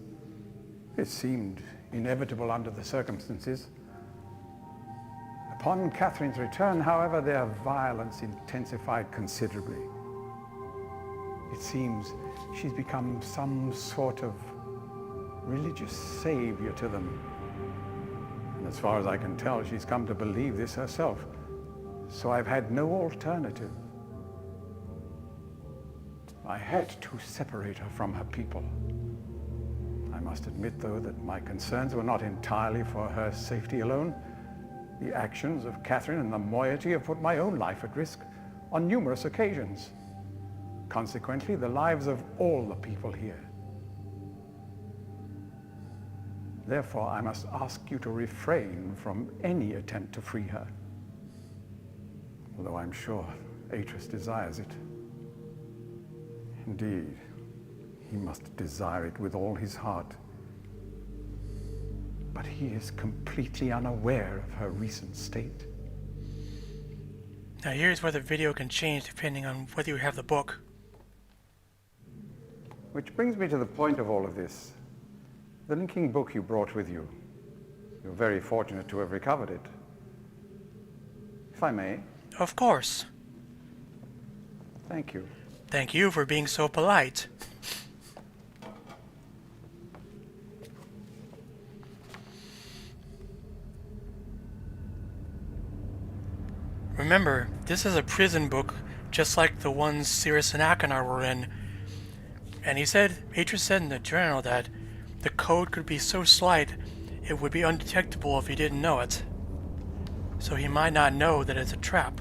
It seemed inevitable under the circumstances. Upon Catherine's return, however, their violence intensified considerably. It seems she's become some sort of religious savior to them. And as far as I can tell, she's come to believe this herself. So I've had no alternative. I had to separate her from her people. I must admit, though, that my concerns were not entirely for her safety alone. The actions of Catherine and the moiety have put my own life at risk on numerous occasions. Consequently, the lives of all the people here. Therefore, I must ask you to refrain from any attempt to free her, although I'm sure Atris desires it. Indeed, he must desire it with all his heart. But he is completely unaware of her recent state. Now here's where the video can change depending on whether you have the book. Which brings me to the point of all of this. The linking book you brought with you. You're very fortunate to have recovered it. If I may. Of course. Thank you. Thank you for being so polite. Remember, this is a prison book, just like the ones Cirrus and Achenar were in. And Atris said in the journal that the code could be so slight, it would be undetectable if he didn't know it. So he might not know that it's a trap.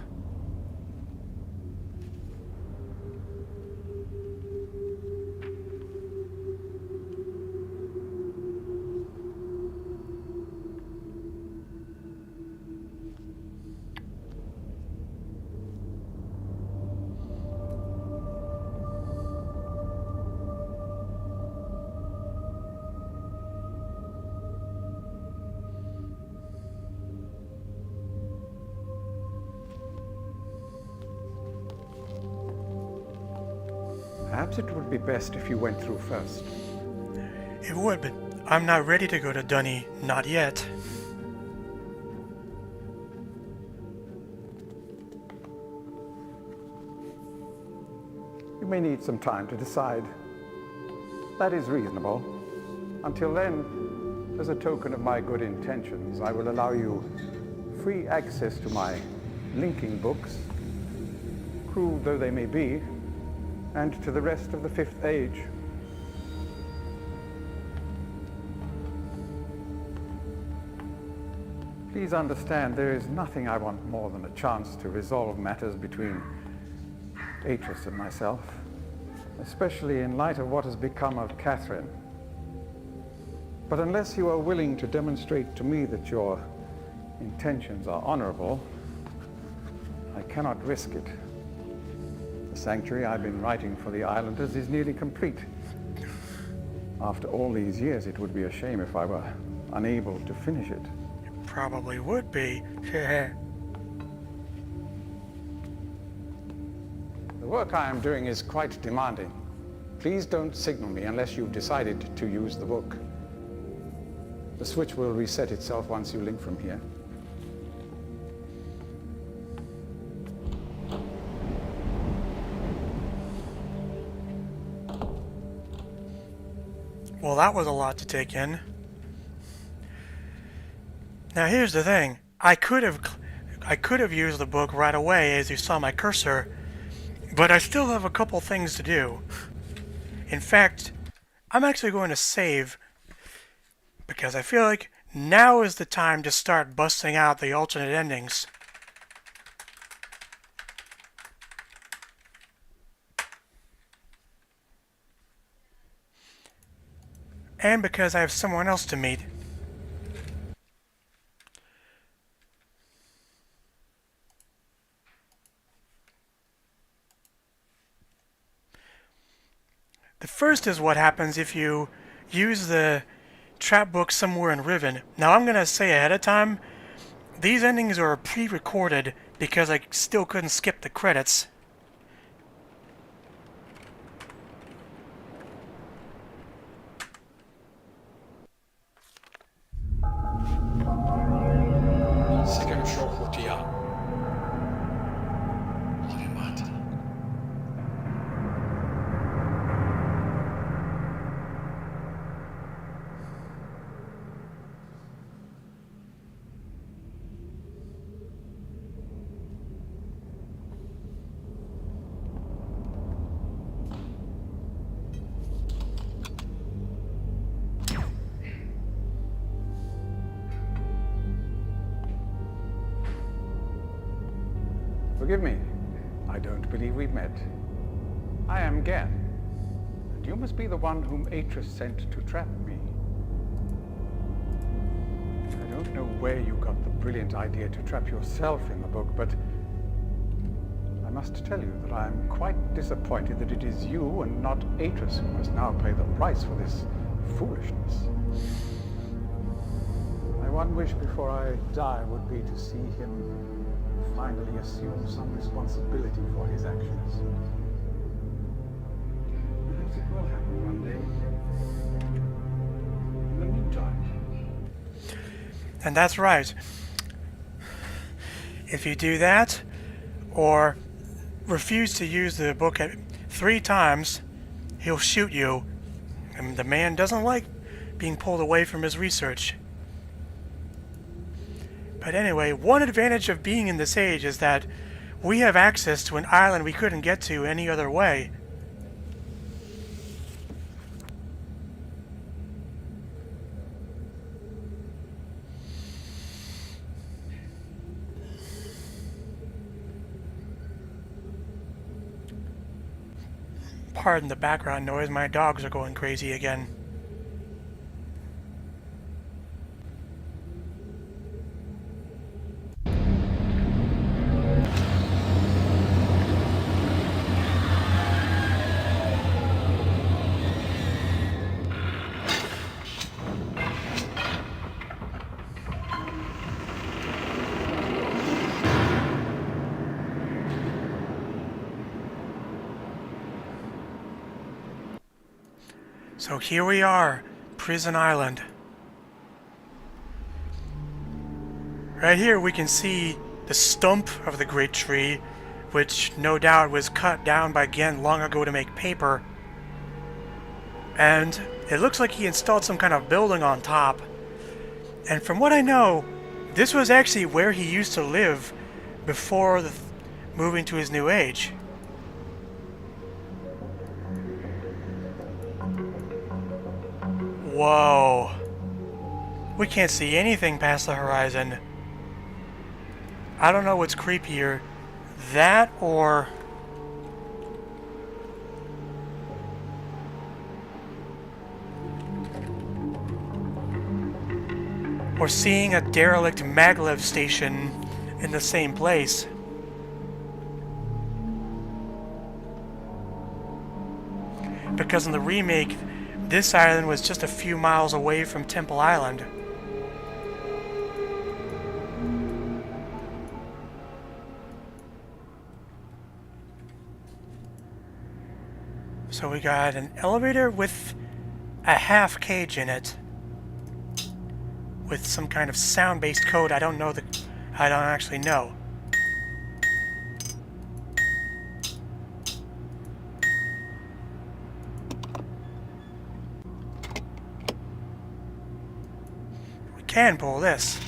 Perhaps it would be best if you went through first. It would, but I'm not ready to go to Dunny. Not yet. You may need some time to decide. That is reasonable. Until then, as a token of my good intentions, I will allow you free access to my linking books, crude though they may be, and to the rest of the Fifth Age. Please understand, there is nothing I want more than a chance to resolve matters between Atris and myself, especially in light of what has become of Catherine. But unless you are willing to demonstrate to me that your intentions are honorable, I cannot risk it. The sanctuary I've been writing for the islanders is nearly complete. After all these years, it would be a shame if I were unable to finish it. It probably would be. work I am doing is quite demanding. Please don't signal me unless you've decided to use the book. The switch will reset itself once you link from here. Well, that was a lot to take in. Now here's the thing. I could have used the book right away, as you saw my cursor, but I still have a couple things to do. In fact, I'm actually going to save, because I feel like now is the time to start busting out the alternate endings. And because I have someone else to meet. The first is what happens if you use the trap book somewhere in Riven. Now I'm going to say ahead of time, these endings are pre-recorded because I still couldn't skip the credits. Forgive me. I don't believe we've met. I am Gehn, and you must be the one whom Atris sent to trap me. I don't know where you got the brilliant idea to trap yourself in the book, but I must tell you that I am quite disappointed that it is you and not Atris who must now pay the price for this foolishness. My one wish before I die would be to see him finally assume some responsibility for his actions. Perhaps it will happen one day. In the meantime. And that's right. If you do that, or refuse to use the book 3 times, he'll shoot you. And the man doesn't like being pulled away from his research. But anyway, one advantage of being in this age is that we have access to an island we couldn't get to any other way. Pardon the background noise, my dogs are going crazy again. So here we are, Prison Island. Right here we can see the stump of the great tree, which no doubt was cut down by Gehn long ago to make paper. And it looks like he installed some kind of building on top. And from what I know, this was actually where he used to live before moving to his new age. Whoa. We can't see anything past the horizon. I don't know what's creepier. That or seeing a derelict maglev station in the same place. Because in the remake, this island was just a few miles away from Temple Island. So we got an elevator with a half cage in it, with some kind of sound-based code. I don't actually know. We can pull this.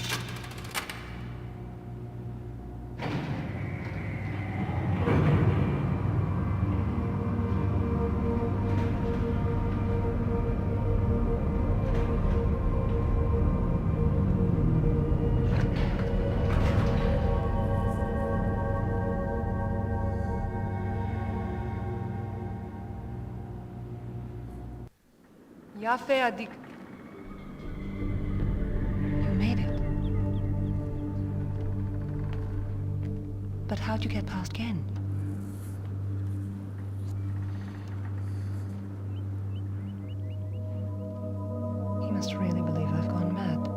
Yafe adik. You made it. But how'd you get past Gehn? He must really believe I've gone mad.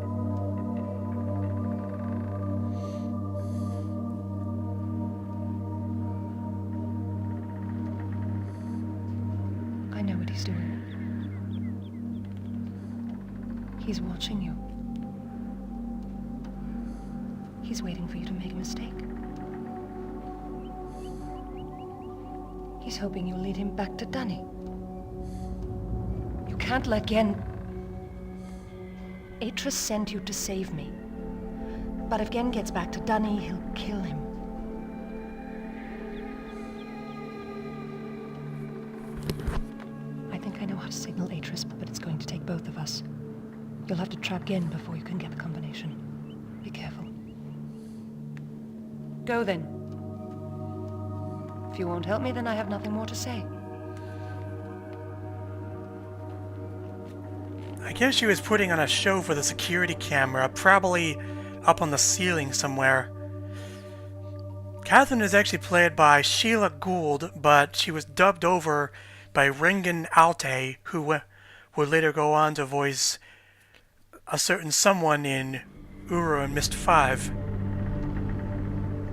I know what he's doing. He's watching you. He's waiting for you to make a mistake. He's hoping you'll lead him back to Dunny. You can't let Gehn... Atris sent you to save me. But if Gehn gets back to Dunny, he'll kill him. I think I know how to signal Atris, but it's going to take both of us. You'll have to trap Gehn before you can get the combination. Be careful. Go then. If you won't help me, then I have nothing more to say. I guess she was putting on a show for the security camera, probably up on the ceiling somewhere. Catherine is actually played by Sheila Gould, but she was dubbed over by Rengen Alte, who would later go on to voice a certain someone in Uru and Myst 5.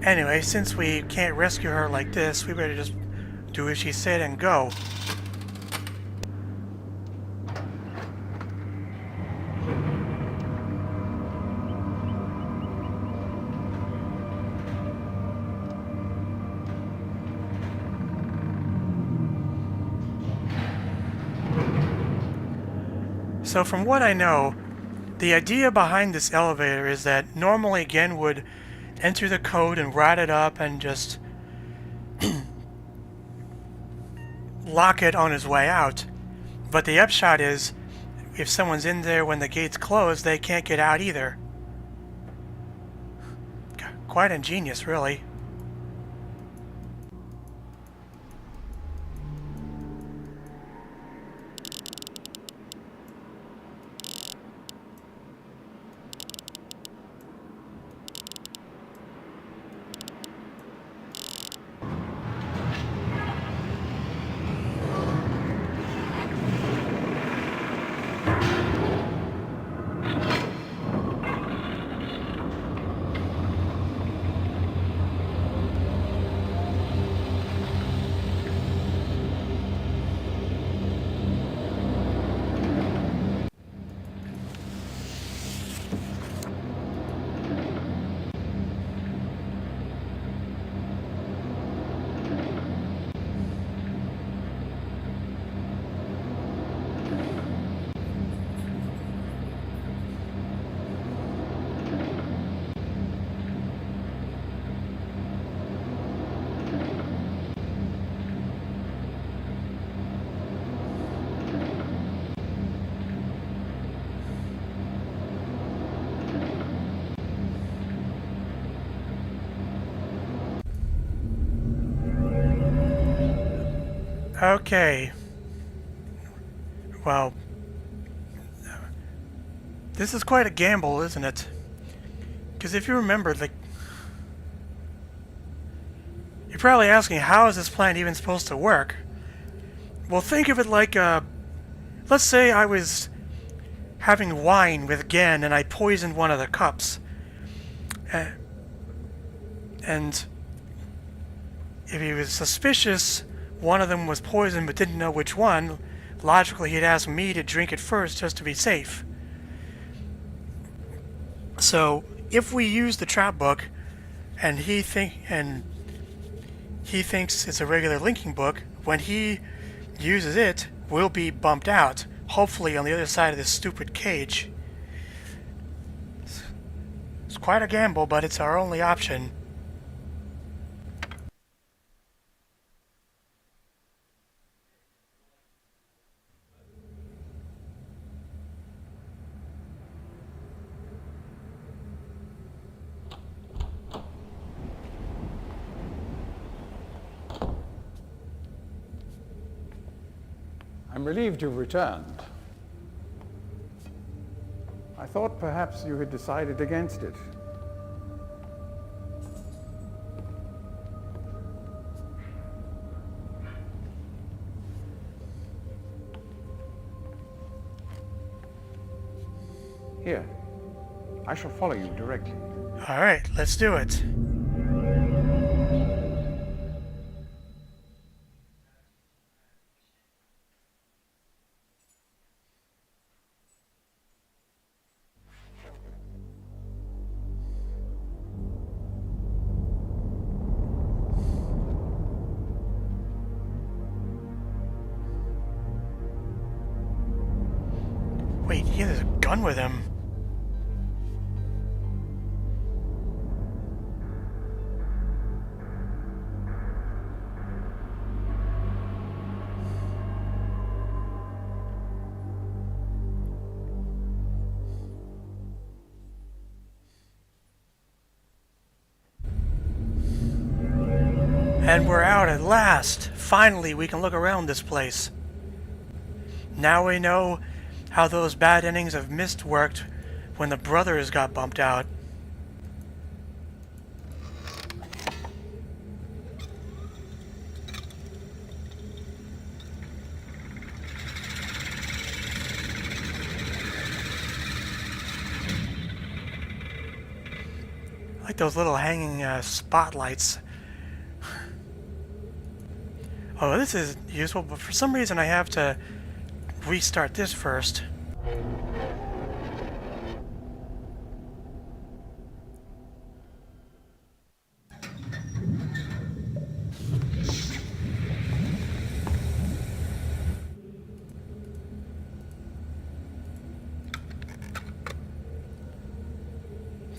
Anyway, since we can't rescue her like this, we better just do as she said and go. So from what I know, the idea behind this elevator is that normally Gehn would enter the code and write it up and just lock it on his way out. But the upshot is, if someone's in there when the gates close, they can't get out either. Quite ingenious, really. Okay. Well, this is quite a gamble, isn't it? Because if you remember, like, you're probably asking, how is this plan even supposed to work? Well, think of it like, let's say I was having wine with Gehn and I poisoned one of the cups. And if he was suspicious one of them was poisoned but didn't know which one, logically he'd ask me to drink it first just to be safe. So if we use the trap book and he thinks it's a regular linking book, when he uses it, we'll be bumped out, hopefully on the other side of this stupid cage. It's quite a gamble, but it's our only option. I'm relieved you've returned. I thought perhaps you had decided against it. Here, I shall follow you directly. All right, let's do it. Wait, he has a gun with him. And we're out at last! Finally, we can look around this place. Now we know how those bad endings of Myst worked when the brothers got bumped out. Like those little hanging spotlights. Oh, this is useful, but for some reason I have to restart this first.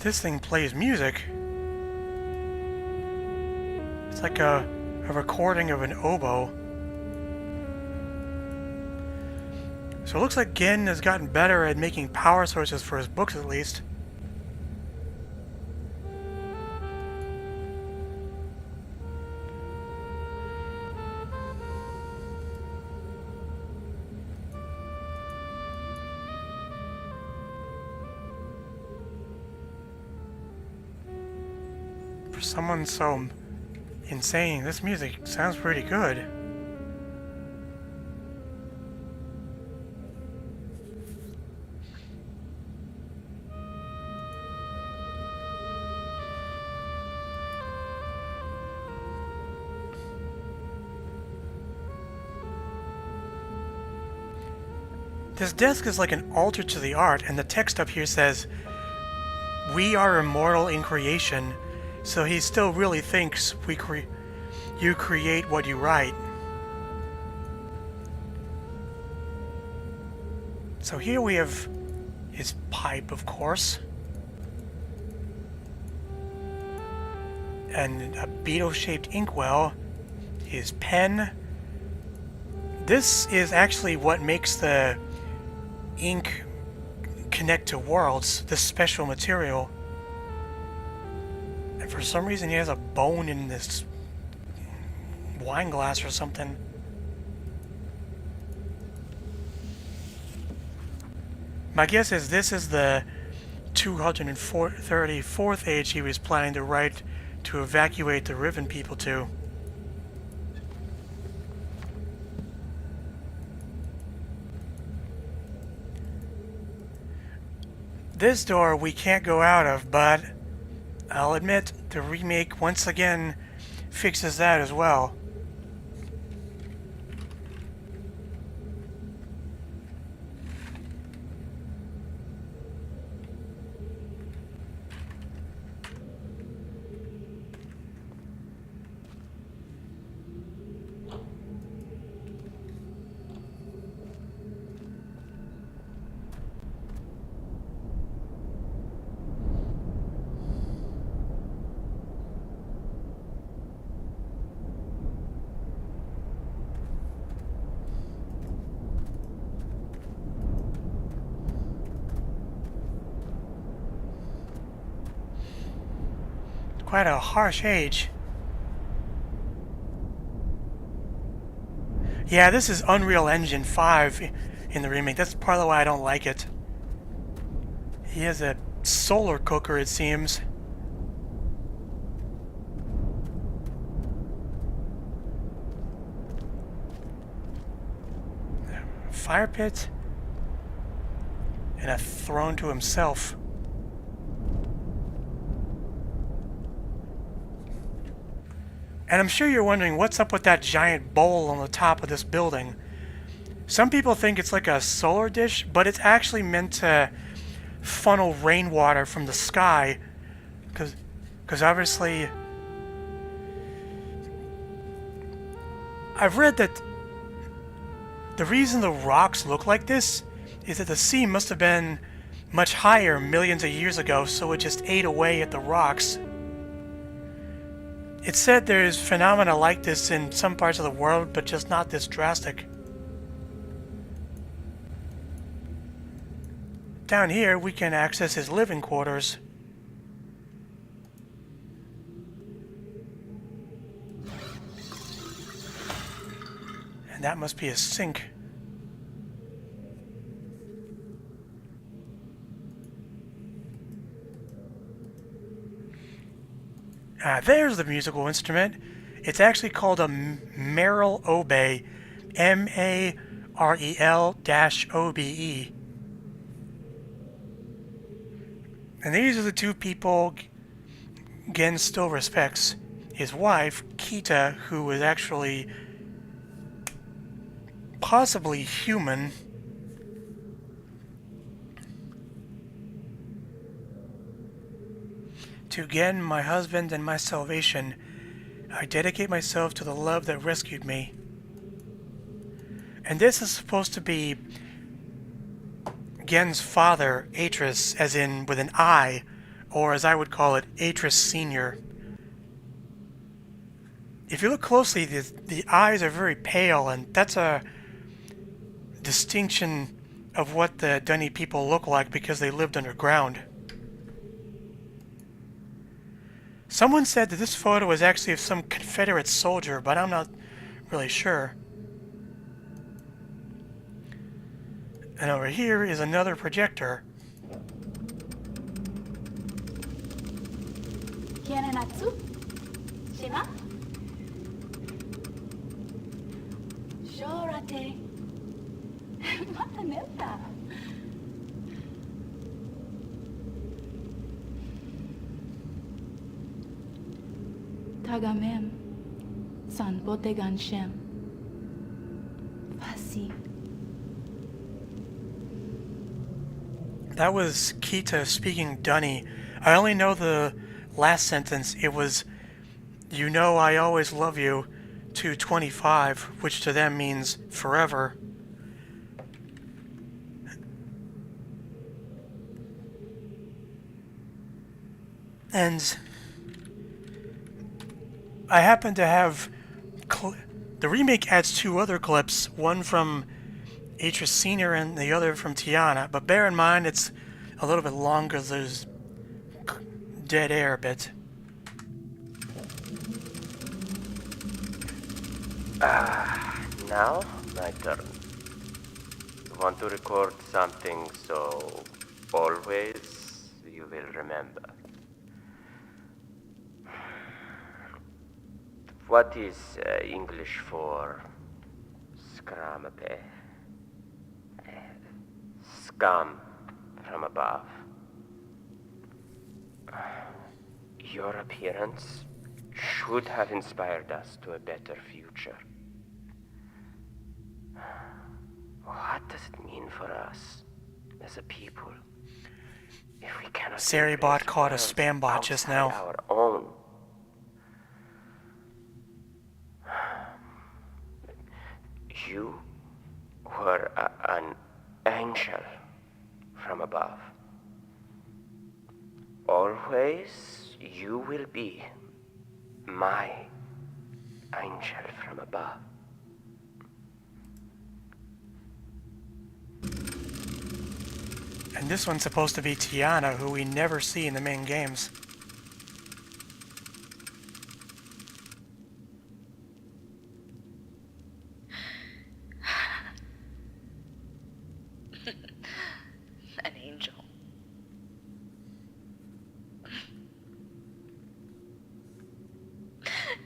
This thing plays music. It's like a recording of an oboe. So it looks like Gehn has gotten better at making power sources for his books, at least. For someone so insane, this music sounds pretty good. This desk is like an altar to the art, and the text up here says, "We are immortal in creation," so he still really thinks you create what you write. So here we have his pipe, of course, and a beetle-shaped inkwell, his pen. This is actually what makes the ink connect to worlds, this special material. And for some reason he has a bone in this wine glass or something. My guess is this is the 234th age he was planning to write to evacuate the Riven people to. This door we can't go out of, but I'll admit the remake once again fixes that as well. quite a harsh age. Yeah, this is Unreal Engine 5 in the remake. That's part of why I don't like it. He has a solar cooker, it seems. Fire pit. And a throne to himself. And I'm sure you're wondering what's up with that giant bowl on the top of this building. Some people think it's like a solar dish, but it's actually meant to funnel rainwater from the sky. Because obviously... I've read that the reason the rocks look like this is that the sea must have been much higher millions of years ago, so it just ate away at the rocks. It's said there's phenomena like this in some parts of the world, but just not this drastic. Down here, we can access his living quarters. And that must be a sink. There's the musical instrument. It's actually called a Marel Obe, M-A-R-E-L-O-B-E. And these are the two people Gehn still respects. His wife, Kita, who is actually possibly human. To Gehn, my husband and my salvation, I dedicate myself to the love that rescued me. And this is supposed to be Gehn's father, Atris, as in with an I, or as I would call it, Atris Sr. If you look closely, the eyes are very pale, and that's a distinction of what the Dunny people look like because they lived underground. Someone said that this photo was actually of some Confederate soldier, but I'm not really sure. And over here is another projector. Tagamem, san botegan shem. Fasi. That was Kita speaking Dunny. I only know the last sentence. It was, "You know I always love you," to 25, which to them means forever. And I happen to have... the remake adds two other clips, one from Atris Sr. and the other from Tiana, but bear in mind it's a little bit longer, there's dead air a bit. Now, my turn. Want to record something so always you will remember. What is English for scramape? Scum from above. Your appearance should have inspired us to a better future. What does it mean for us as a people if we cannot Seribot caught a spam bot just now. Our own? You were an angel from above. Always you will be my angel from above. And this one's supposed to be Tiana, who we never see in the main games.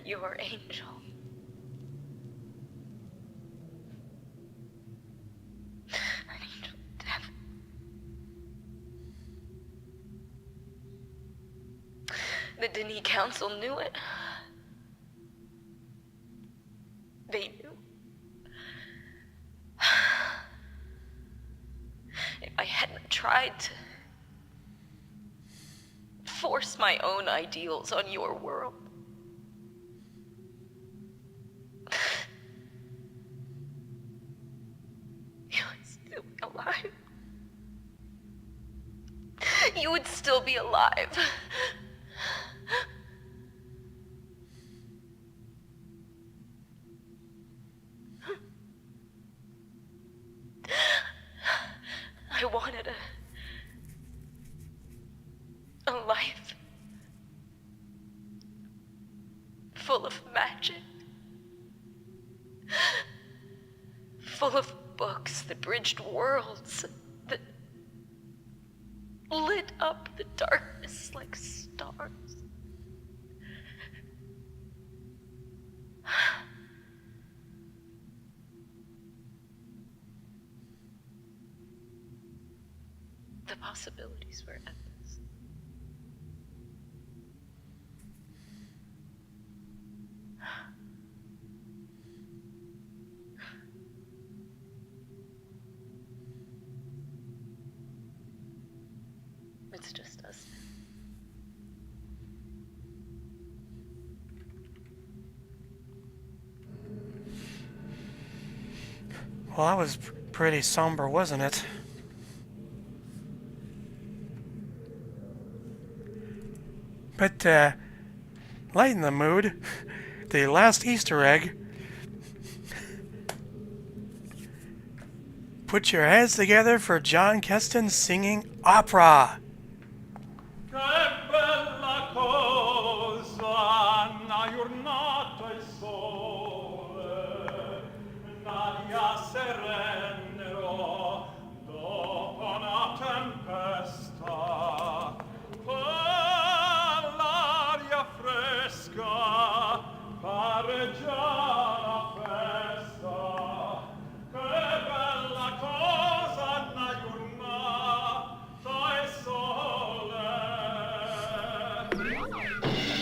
your angel. An angel of death. The Denis Council knew it. They knew. If I hadn't tried to force my own ideals on your world, you would still be alive. You would still be alive. I wanted a life full of magic, full of books that bridged worlds, that lit up the darkness like stars. The possibilities were endless. It's just us now. Well, that was pretty somber, wasn't it? But, lighten the mood. The last Easter egg. Put your heads together for John Keston singing opera.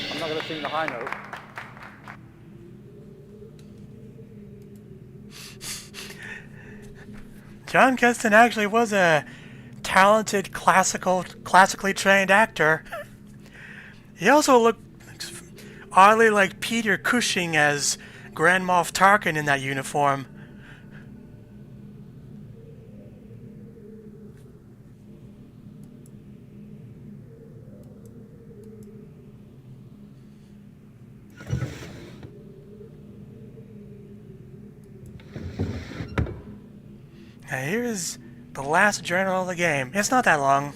I'm not going to sing the high note. John Keston actually was a talented classically trained actor. He also looked oddly like Peter Cushing as Grand Moff Tarkin in that uniform. Now here is the last journal of the game. It's not that long.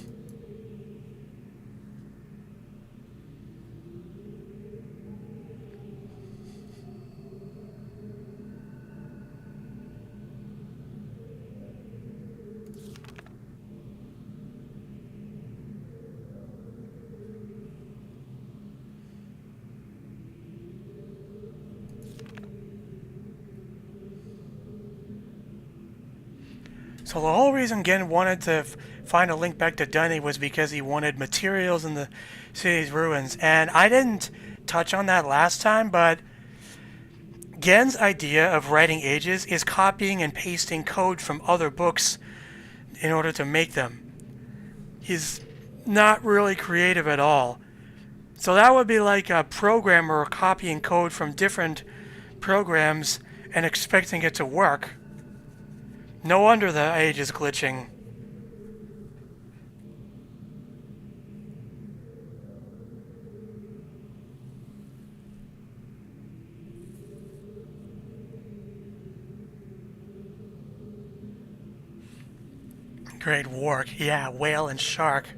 So the whole reason Gehn wanted to find a link back to Dunny was because he wanted materials in the city's ruins. And I didn't touch on that last time, but Gehn's idea of writing ages is copying and pasting code from other books in order to make them. He's not really creative at all. So that would be like a programmer copying code from different programs and expecting it to work. No wonder the age is glitching. Great work. Yeah, whale and shark.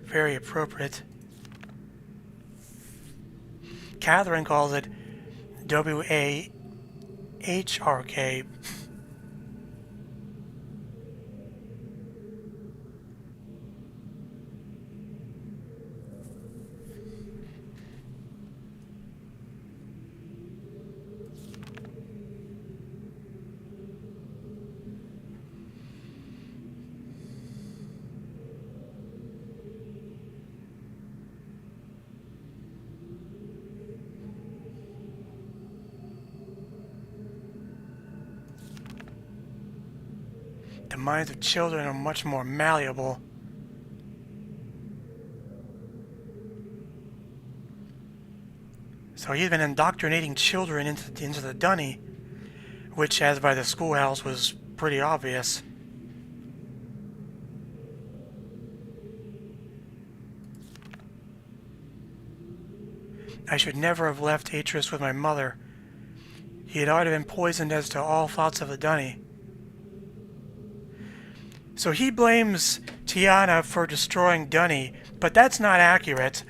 Very appropriate. Catherine calls it WAHRK. minds of children are much more malleable. So he's been indoctrinating children into the dunny, which, as by the schoolhouse, was pretty obvious. I should never have left Atris with my mother. He had already been poisoned as to all thoughts of the dunny. So he blames Tiana for destroying Dunny, but that's not accurate.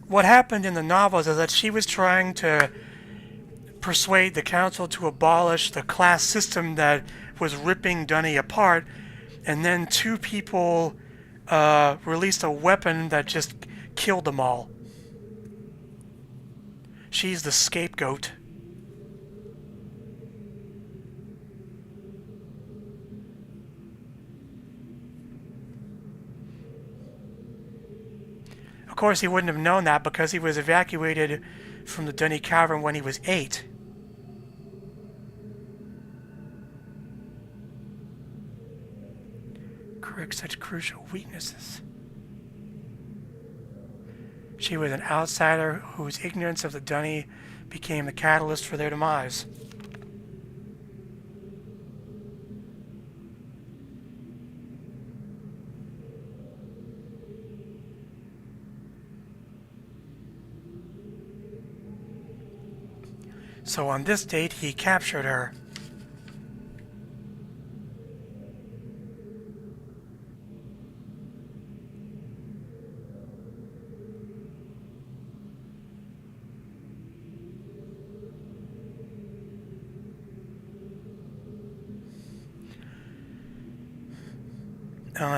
What happened in the novels is that she was trying to persuade the council to abolish the class system that was ripping Dunny apart, and then two people released a weapon that just killed them all. She's the scapegoat. Of course, he wouldn't have known that because he was evacuated from the Dunny Cavern when he was 8. Correct such crucial weaknesses. She was an outsider whose ignorance of the Dunny became the catalyst for their demise. So on this date, he captured her.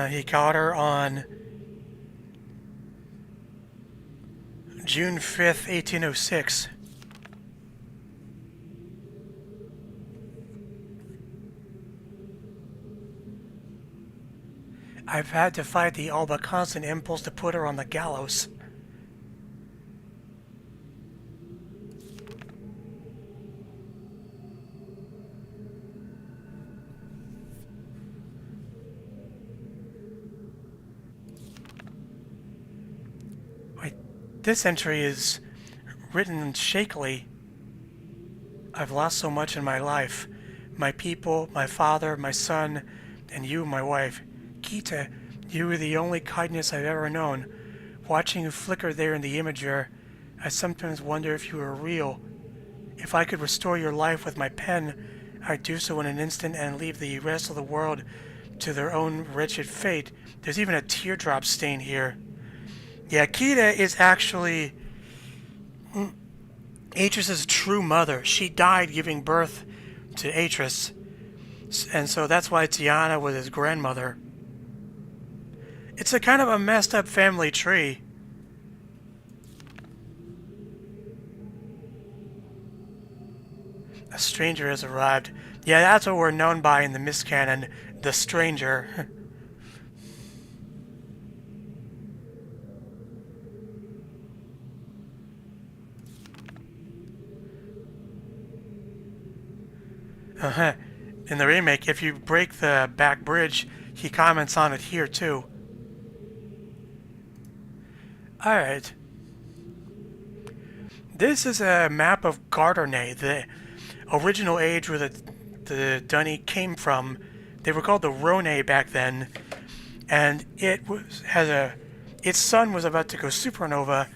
He caught her on June 5th, 1806. I've had to fight the all but constant impulse to put her on the gallows. Wait, this entry is written shakily. I've lost so much in my life. My people, my father, my son, and you, my wife. Kita, you were the only kindness I've ever known. Watching you flicker there in the imager, I sometimes wonder if you were real. If I could restore your life with my pen, I'd do so in an instant and leave the rest of the world to their own wretched fate. There's even a teardrop stain here. Yeah, Kita is actually Atris's true mother. She died giving birth to Atris, and so that's why Tiana was his grandmother. It's a kind of a messed up family tree. A stranger has arrived. Yeah, that's what we're known by in the Myst canon, the stranger. In the remake, if you break the back bridge, he comments on it here too. Alright. This is a map of Gardernay, the original age where the Dunny came from. They were called the Rhone back then, and its sun was about to go supernova,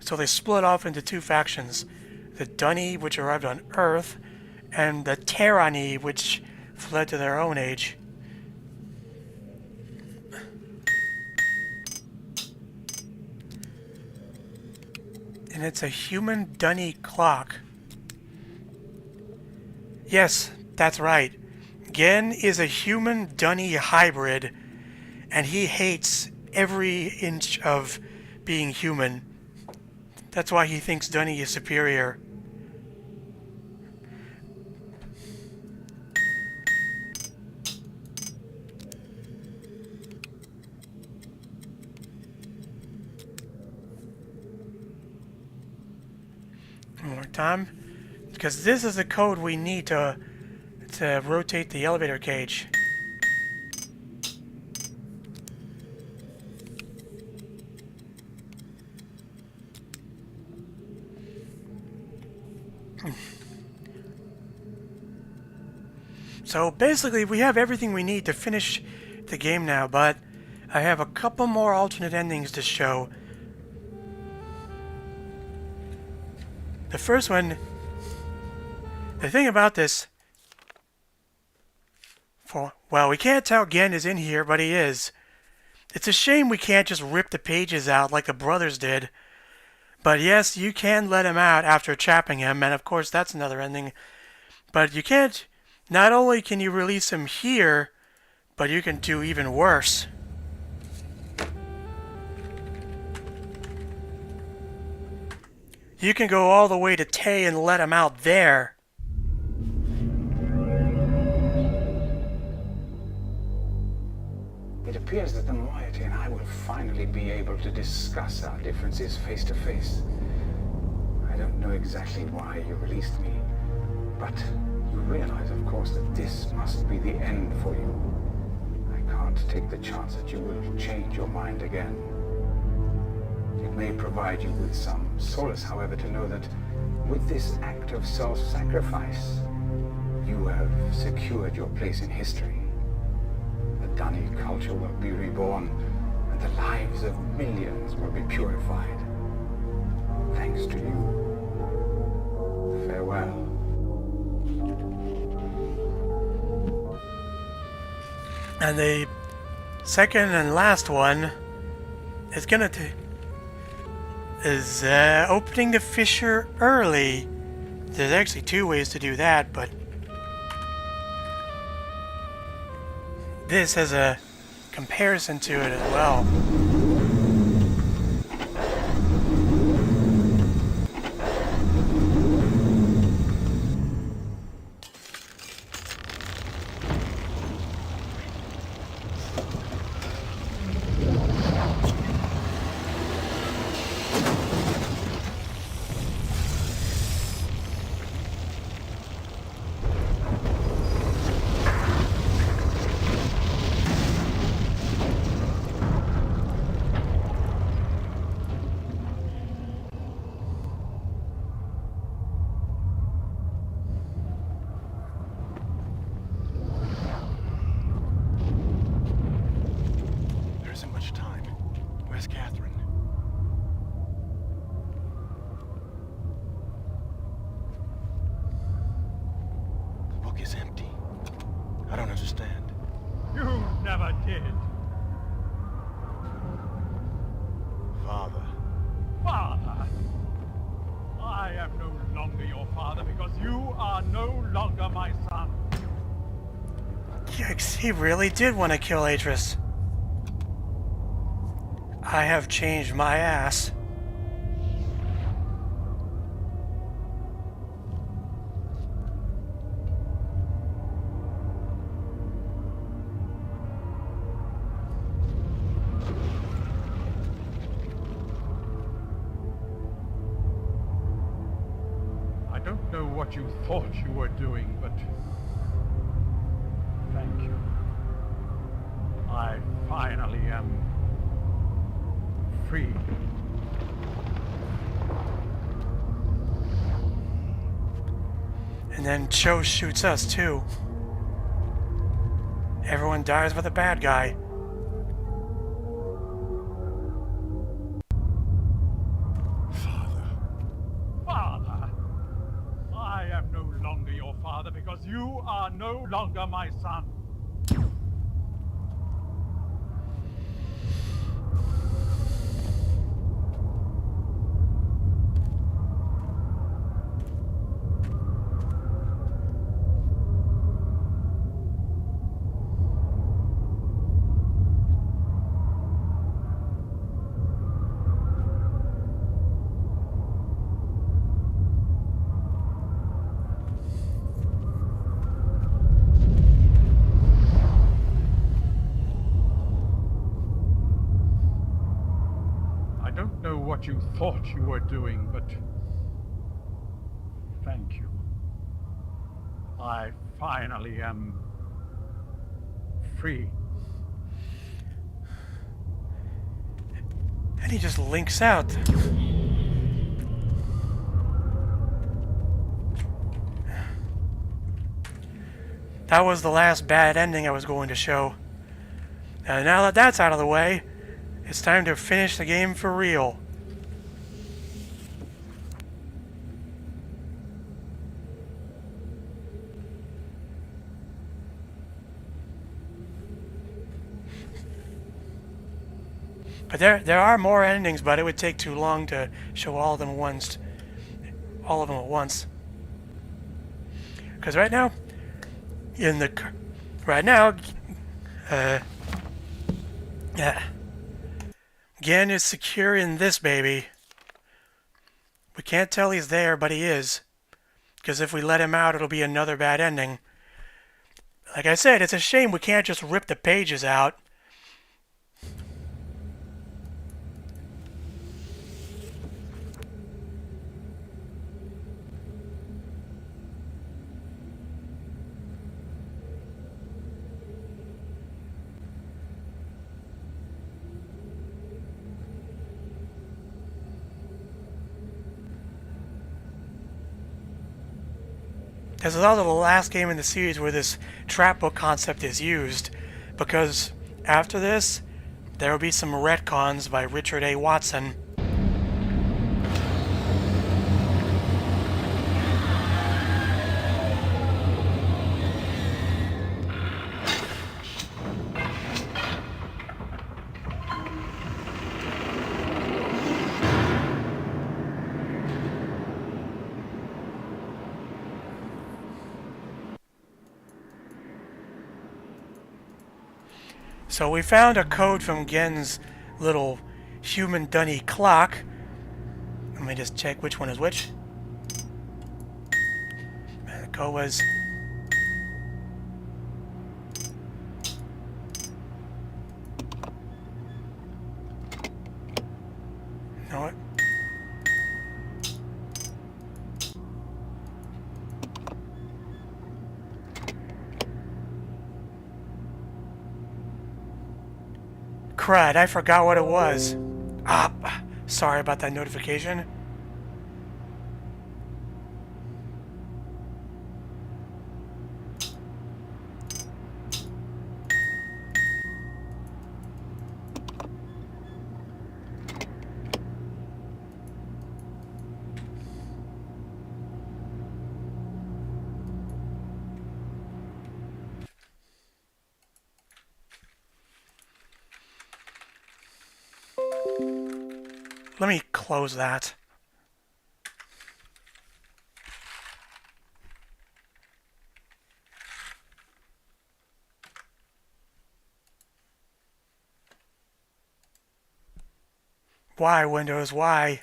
so they split off into two factions. The Dunny, which arrived on Earth, and the Terrani, which fled to their own age. And it's a human Dunny clock. Yes, that's right. Gehn is a human Dunny hybrid, and he hates every inch of being human. That's why he thinks Dunny is superior. One more time, because this is the code we need to rotate the elevator cage. So basically, we have everything we need to finish the game now, but I have a couple more alternate endings to show. The first one, the thing about this, well, we can't tell Gehn is in here, but he is. It's a shame we can't just rip the pages out like the brothers did. But yes, you can let him out after trapping him, and of course that's another ending. But you can't, not only can you release him here, but you can do even worse. You can go all the way to Tay and let him out there. It appears that the moiety and I will finally be able to discuss our differences face to face. I don't know exactly why you released me, but you realize, of course, that this must be the end for you. I can't take the chance that you will change your mind again. It may provide you with some solace, however, to know that with this act of self-sacrifice, you have secured your place in history. The Dunny culture will be reborn, and the lives of millions will be purified. Thanks to you. Farewell. And the second and last one is opening the fissure early. There's actually two ways to do that, but this has a comparison to it as well. He really did want to kill Atris. I have changed my ass. I don't know what you thought you were doing, but thank you. I finally am free. And then Cho shoots us too. Everyone dies with a bad guy. Father, I am no longer your father because you are no longer my son. What you thought you were doing, but thank you. I finally am free. And he just links out. That was the last bad ending I was going to show. And now that that's out of the way, it's time to finish the game for real. But there are more endings, but it would take too long to show all of them at once. Because right now, Gehn is secure in this baby. We can't tell he's there, but he is. Because if we let him out, it'll be another bad ending. Like I said, it's a shame we can't just rip the pages out. This is also the last game in the series where this trap book concept is used, because after this, there will be some retcons by Richard A. Watson. So we found a code from Gehn's little human dunny clock. Let me just check which one is which. And the code was... You know what? Crud, I forgot what it was. Sorry about that notification. Let me close that. Why, Windows, why?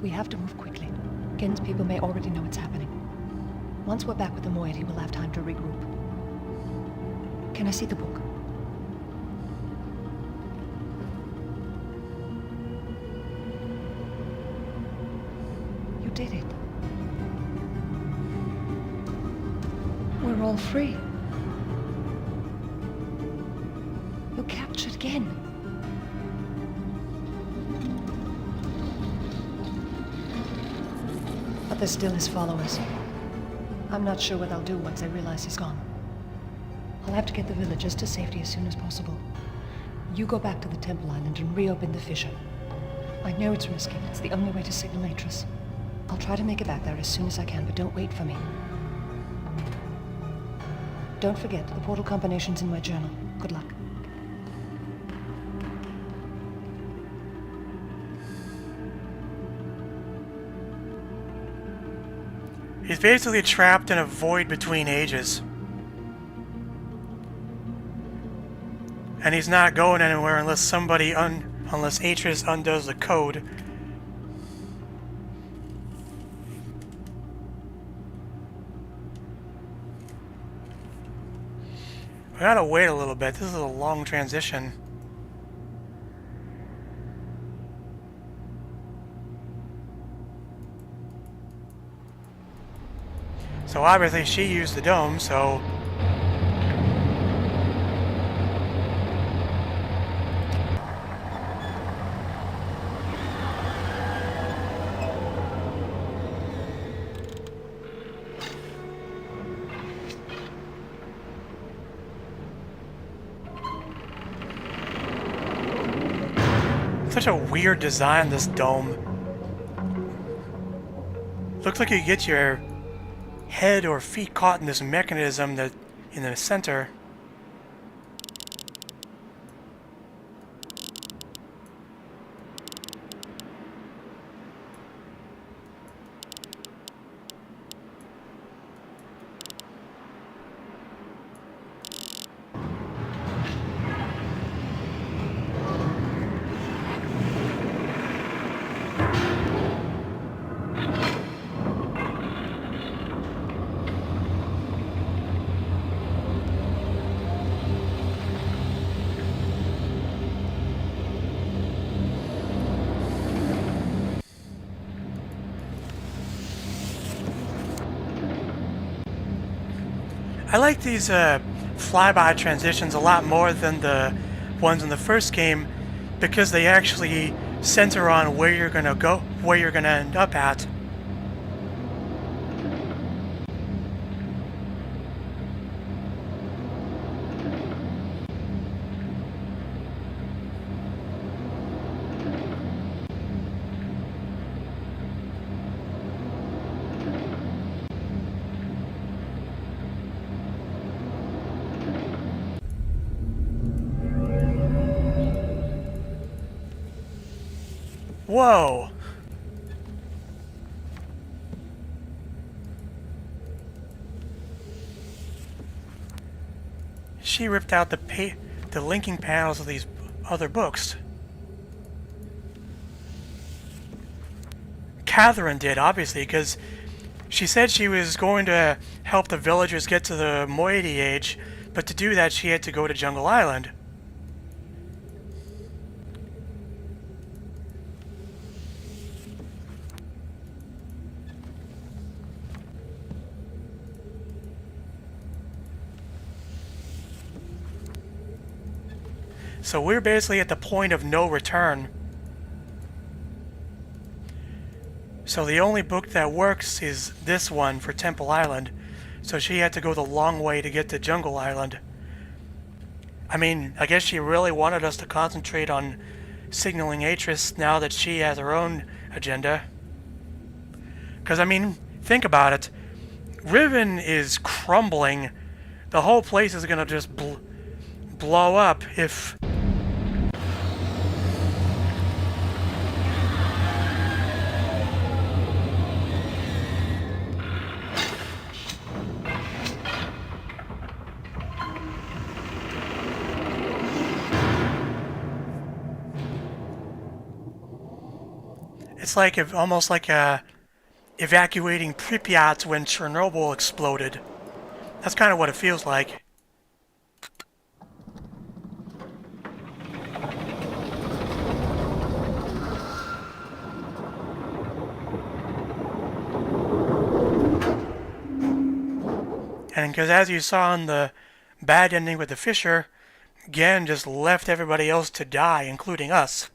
We have to move quickly. Gehn's people may already know what's happening. Once we're back with the moiety, we'll have time to regroup. Can I see the book? did it. We're all free. You captured Gehn. But there's still his followers. I'm not sure what they'll do once they realize he's gone. I'll have to get the villagers to safety as soon as possible. You go back to the Temple Island and reopen the fissure. I know it's risky, but it's the only way to signal Atris. I'll try to make it back there as soon as I can, but don't wait for me. Don't forget, the portal combination's in my journal. Good luck. He's basically trapped in a void between ages. And he's not going anywhere unless unless Atris undoes the code. We gotta wait a little bit. This is a long transition. So obviously she used the dome, so... Such a weird design, this dome. Looks like you get your head or feet caught in this mechanism that in the center. I like these flyby transitions a lot more than the ones in the first game because they actually center on where you're gonna go, where you're gonna end up at. Whoa! She ripped out the linking panels of these other books. Catherine did, obviously, because she said she was going to help the villagers get to the moiety age, but to do that she had to go to Jungle Island. So we're basically at the point of no return. So the only book that works is this one for Temple Island. So she had to go the long way to get to Jungle Island. I mean, I guess she really wanted us to concentrate on signaling Atris now that she has her own agenda. Because, I mean, think about it. Riven is crumbling. The whole place is going to just blow up if... It's like almost like evacuating Pripyat when Chernobyl exploded. That's kind of what it feels like. And because as you saw in the bad ending with the Fisher, Gehn just left everybody else to die, including us.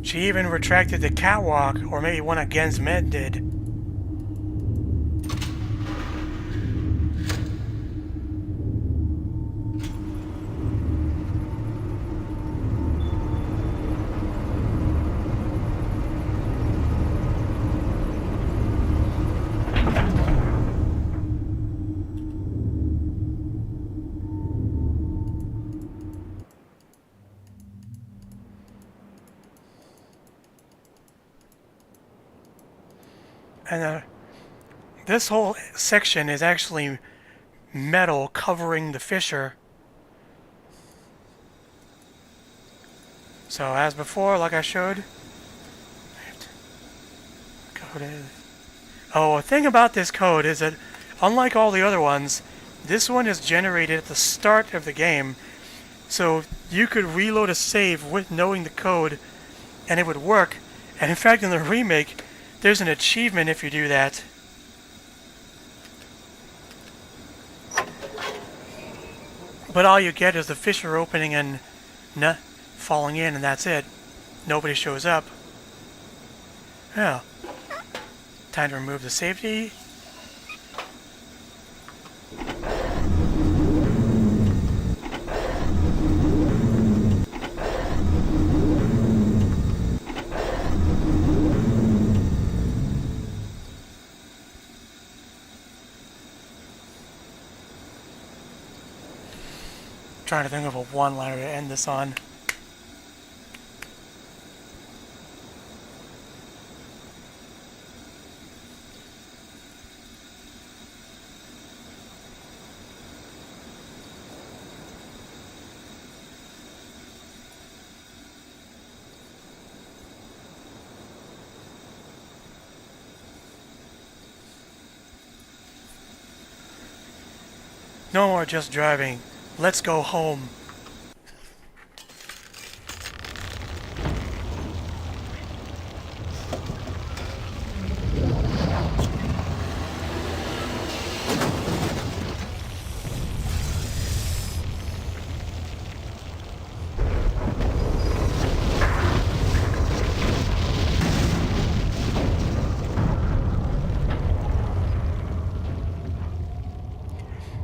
She even retracted the catwalk, or maybe one of Gehn's men did. And this whole section is actually metal covering the Fisher. So as before, like I showed, code is... Oh, a thing about this code is that unlike all the other ones, this one is generated at the start of the game. So you could reload a save with knowing the code and it would work. And in fact, in the remake, there's an achievement if you do that. But all you get is the Fisher opening and falling in, and that's it. Nobody shows up. Yeah. Time to remove the safety. Trying to think of a one-liner to end this on. No more just driving. Let's go home.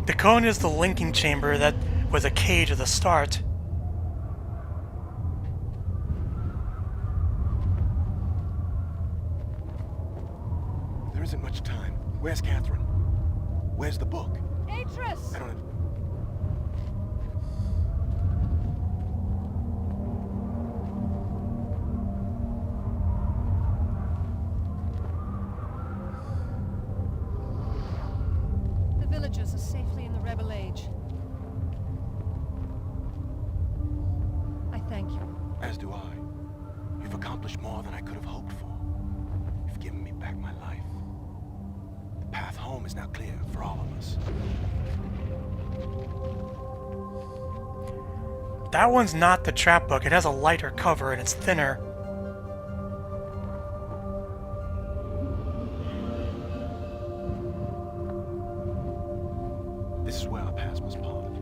The cone is the linking chamber that was a cage at the start. There isn't much time. Where's Catherine? Where's the book? Atris! I don't... The villagers are safely in the Rebel Age. I thank you. As do I. You've accomplished more than I could have hoped for. You've given me back my life. The path home is now clear for all of us. That one's not the trap book. It has a lighter cover and it's thinner. This is where our paths must part.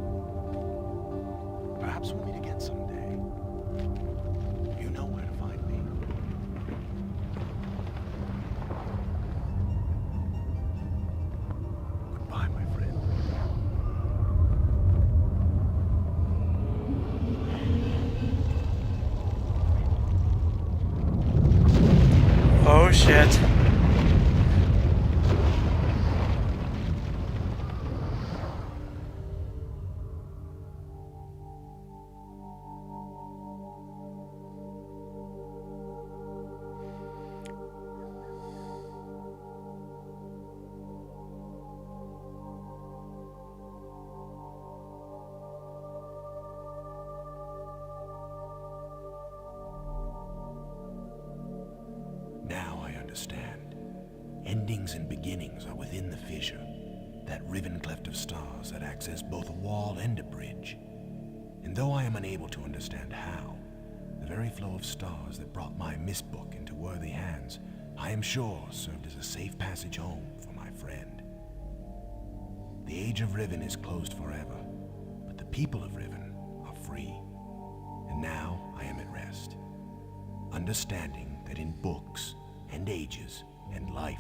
Perhaps we'll meet again someday. You know where to find me. Goodbye, my friend. Oh shit. understand. Endings and beginnings are within the fissure, that riven cleft of stars that acts as both a wall and a bridge. And though I am unable to understand how, the very flow of stars that brought my Myst book into worthy hands, I am sure served as a safe passage home for my friend. The age of Riven is closed forever, but the people of Riven are free. And now I am at rest, understanding that in books and ages and life,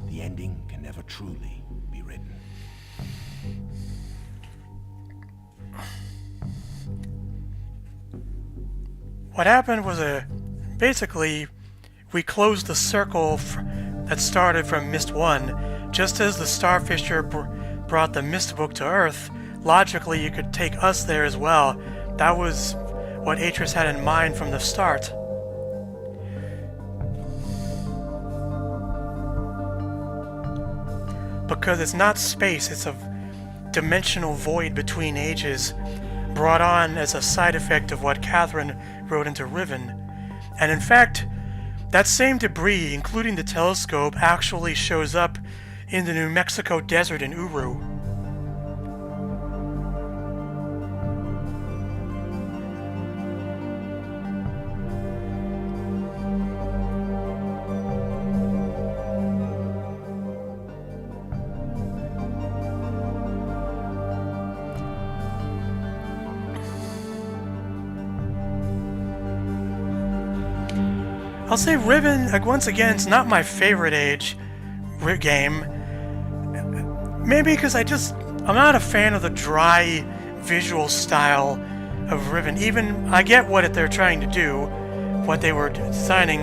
the ending can never truly be written. What happened was basically we closed the circle that started from Myst 1. Just as the Starfisher brought the Myst book to Earth, logically you could take us there as well. That was what Atreus had in mind from the start. Because it's not space, it's a dimensional void between ages, brought on as a side effect of what Catherine wrote into Riven. And in fact, that same debris, including the telescope, actually shows up in the New Mexico desert in Uru. I'll say Riven, once again, it's not my favorite age game. Maybe because I'm not a fan of the dry visual style of Riven. Even, I get what they're trying to do, what they were designing.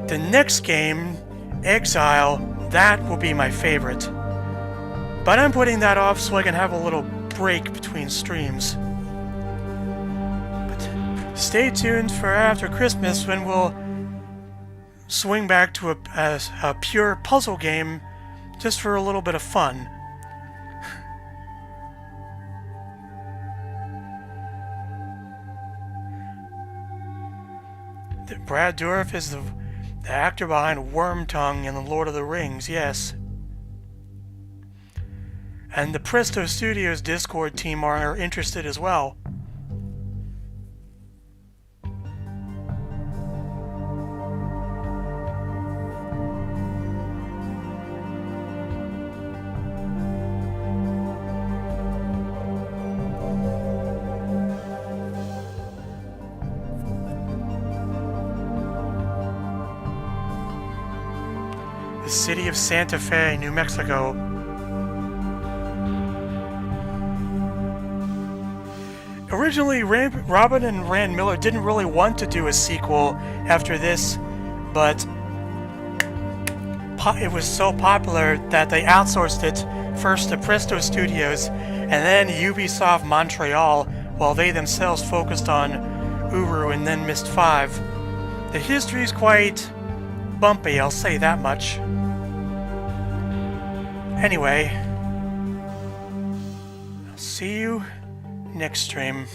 The next game, Exile, that will be my favorite. But I'm putting that off so I can have a little break between streams. But stay tuned for after Christmas when we'll swing back to a pure puzzle game just for a little bit of fun. Brad Dourif is the actor behind Wormtongue in The Lord of the Rings, yes. And the Presto Studios Discord team are interested as well. City of Santa Fe, New Mexico. Originally, Robin and Rand Miller didn't really want to do a sequel after this, but it was so popular that they outsourced it first to Presto Studios and then Ubisoft Montreal, while they themselves focused on Uru and then Myst 5. The history is quite bumpy, I'll say that much. Anyway, I'll see you next stream.